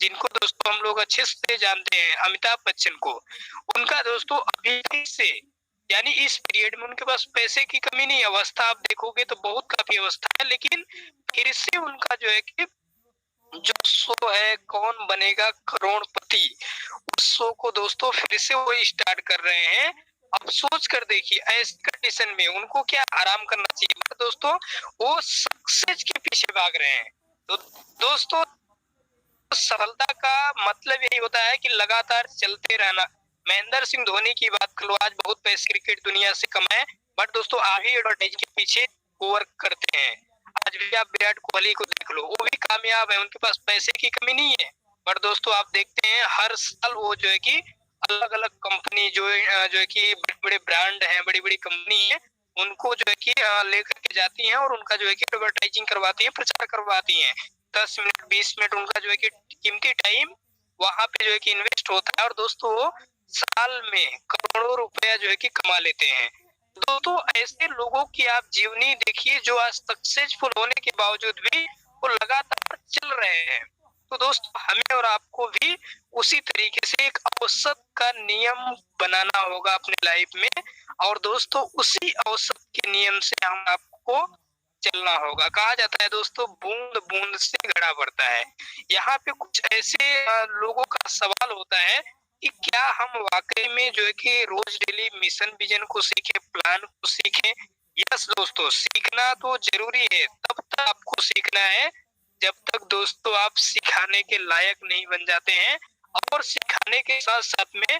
जिनको दोस्तों हम लोग अच्छे से जानते हैं, अमिताभ बच्चन को। उनका दोस्तों अभी से यानी इस पीरियड में उनके पास पैसे की कमी नहीं, अवस्था आप देखोगे तो बहुत काफी अवस्था है, लेकिन फिर से उनका जो है कि जो शो है कौन बनेगा करोड़पति, उस शो को दोस्तों फिर से वो स्टार्ट कर रहे हैं। अब सोच कर देखिए ऐसी कंडीशन में उनको क्या आराम करना चाहिए, मतलब दोस्तों वो सक्सेस के पीछे भाग रहे हैं। तो दोस्तों सफलता का मतलब यही होता है कि लगातार चलते रहना। महेंद्र सिंह धोनी की बात कर लो, आज बहुत पैसे क्रिकेट दुनिया से कमाए, बट दोस्तों आगे एडवर्टाइज के पीछे वर्क करते हैं। आज भी आप विराट कोहली को देख लो, वो भी कामयाब है, उनके पास पैसे की कमी नहीं है, पर दोस्तों आप देखते हैं हर साल वो जो है कि अलग अलग कंपनी जो है कि बड़े बड़े ब्रांड हैं, बड़ी बड़ी कंपनी है, उनको जो है कि लेकर के जाती हैं और उनका जो है कि एडवर्टाइजिंग करवाती है, प्रचार करवाती हैं। 10 मिनट 20 मिनट उनका जो है कि कीमती टाइम वहां पे जो है कि इन्वेस्ट होता है और दोस्तों वो साल में करोड़ों रुपया जो है कि कमा लेते हैं। दोस्तों ऐसे लोगों की आप जीवनी देखिए जो आज सक्सेसफुल होने के बावजूद भी वो लगातार चल रहे हैं। तो दोस्तों हमें और आपको भी उसी तरीके से एक औसत का नियम बनाना होगा अपने लाइफ में और दोस्तों उसी औसत के नियम से हम आपको चलना होगा। कहा जाता है दोस्तों बूंद बूंद से घड़ा भरता है। यहाँ पे कुछ ऐसे लोगों का सवाल होता है कि क्या हम वाकई में जो है कि रोज डेली मिशन विजन को सीखें, प्लान को सीखें। यस दोस्तों, सीखना तो जरूरी है, तब तक आपको सीखना है जब तक दोस्तों आप सिखाने के लायक नहीं बन जाते हैं और सिखाने के साथ साथ में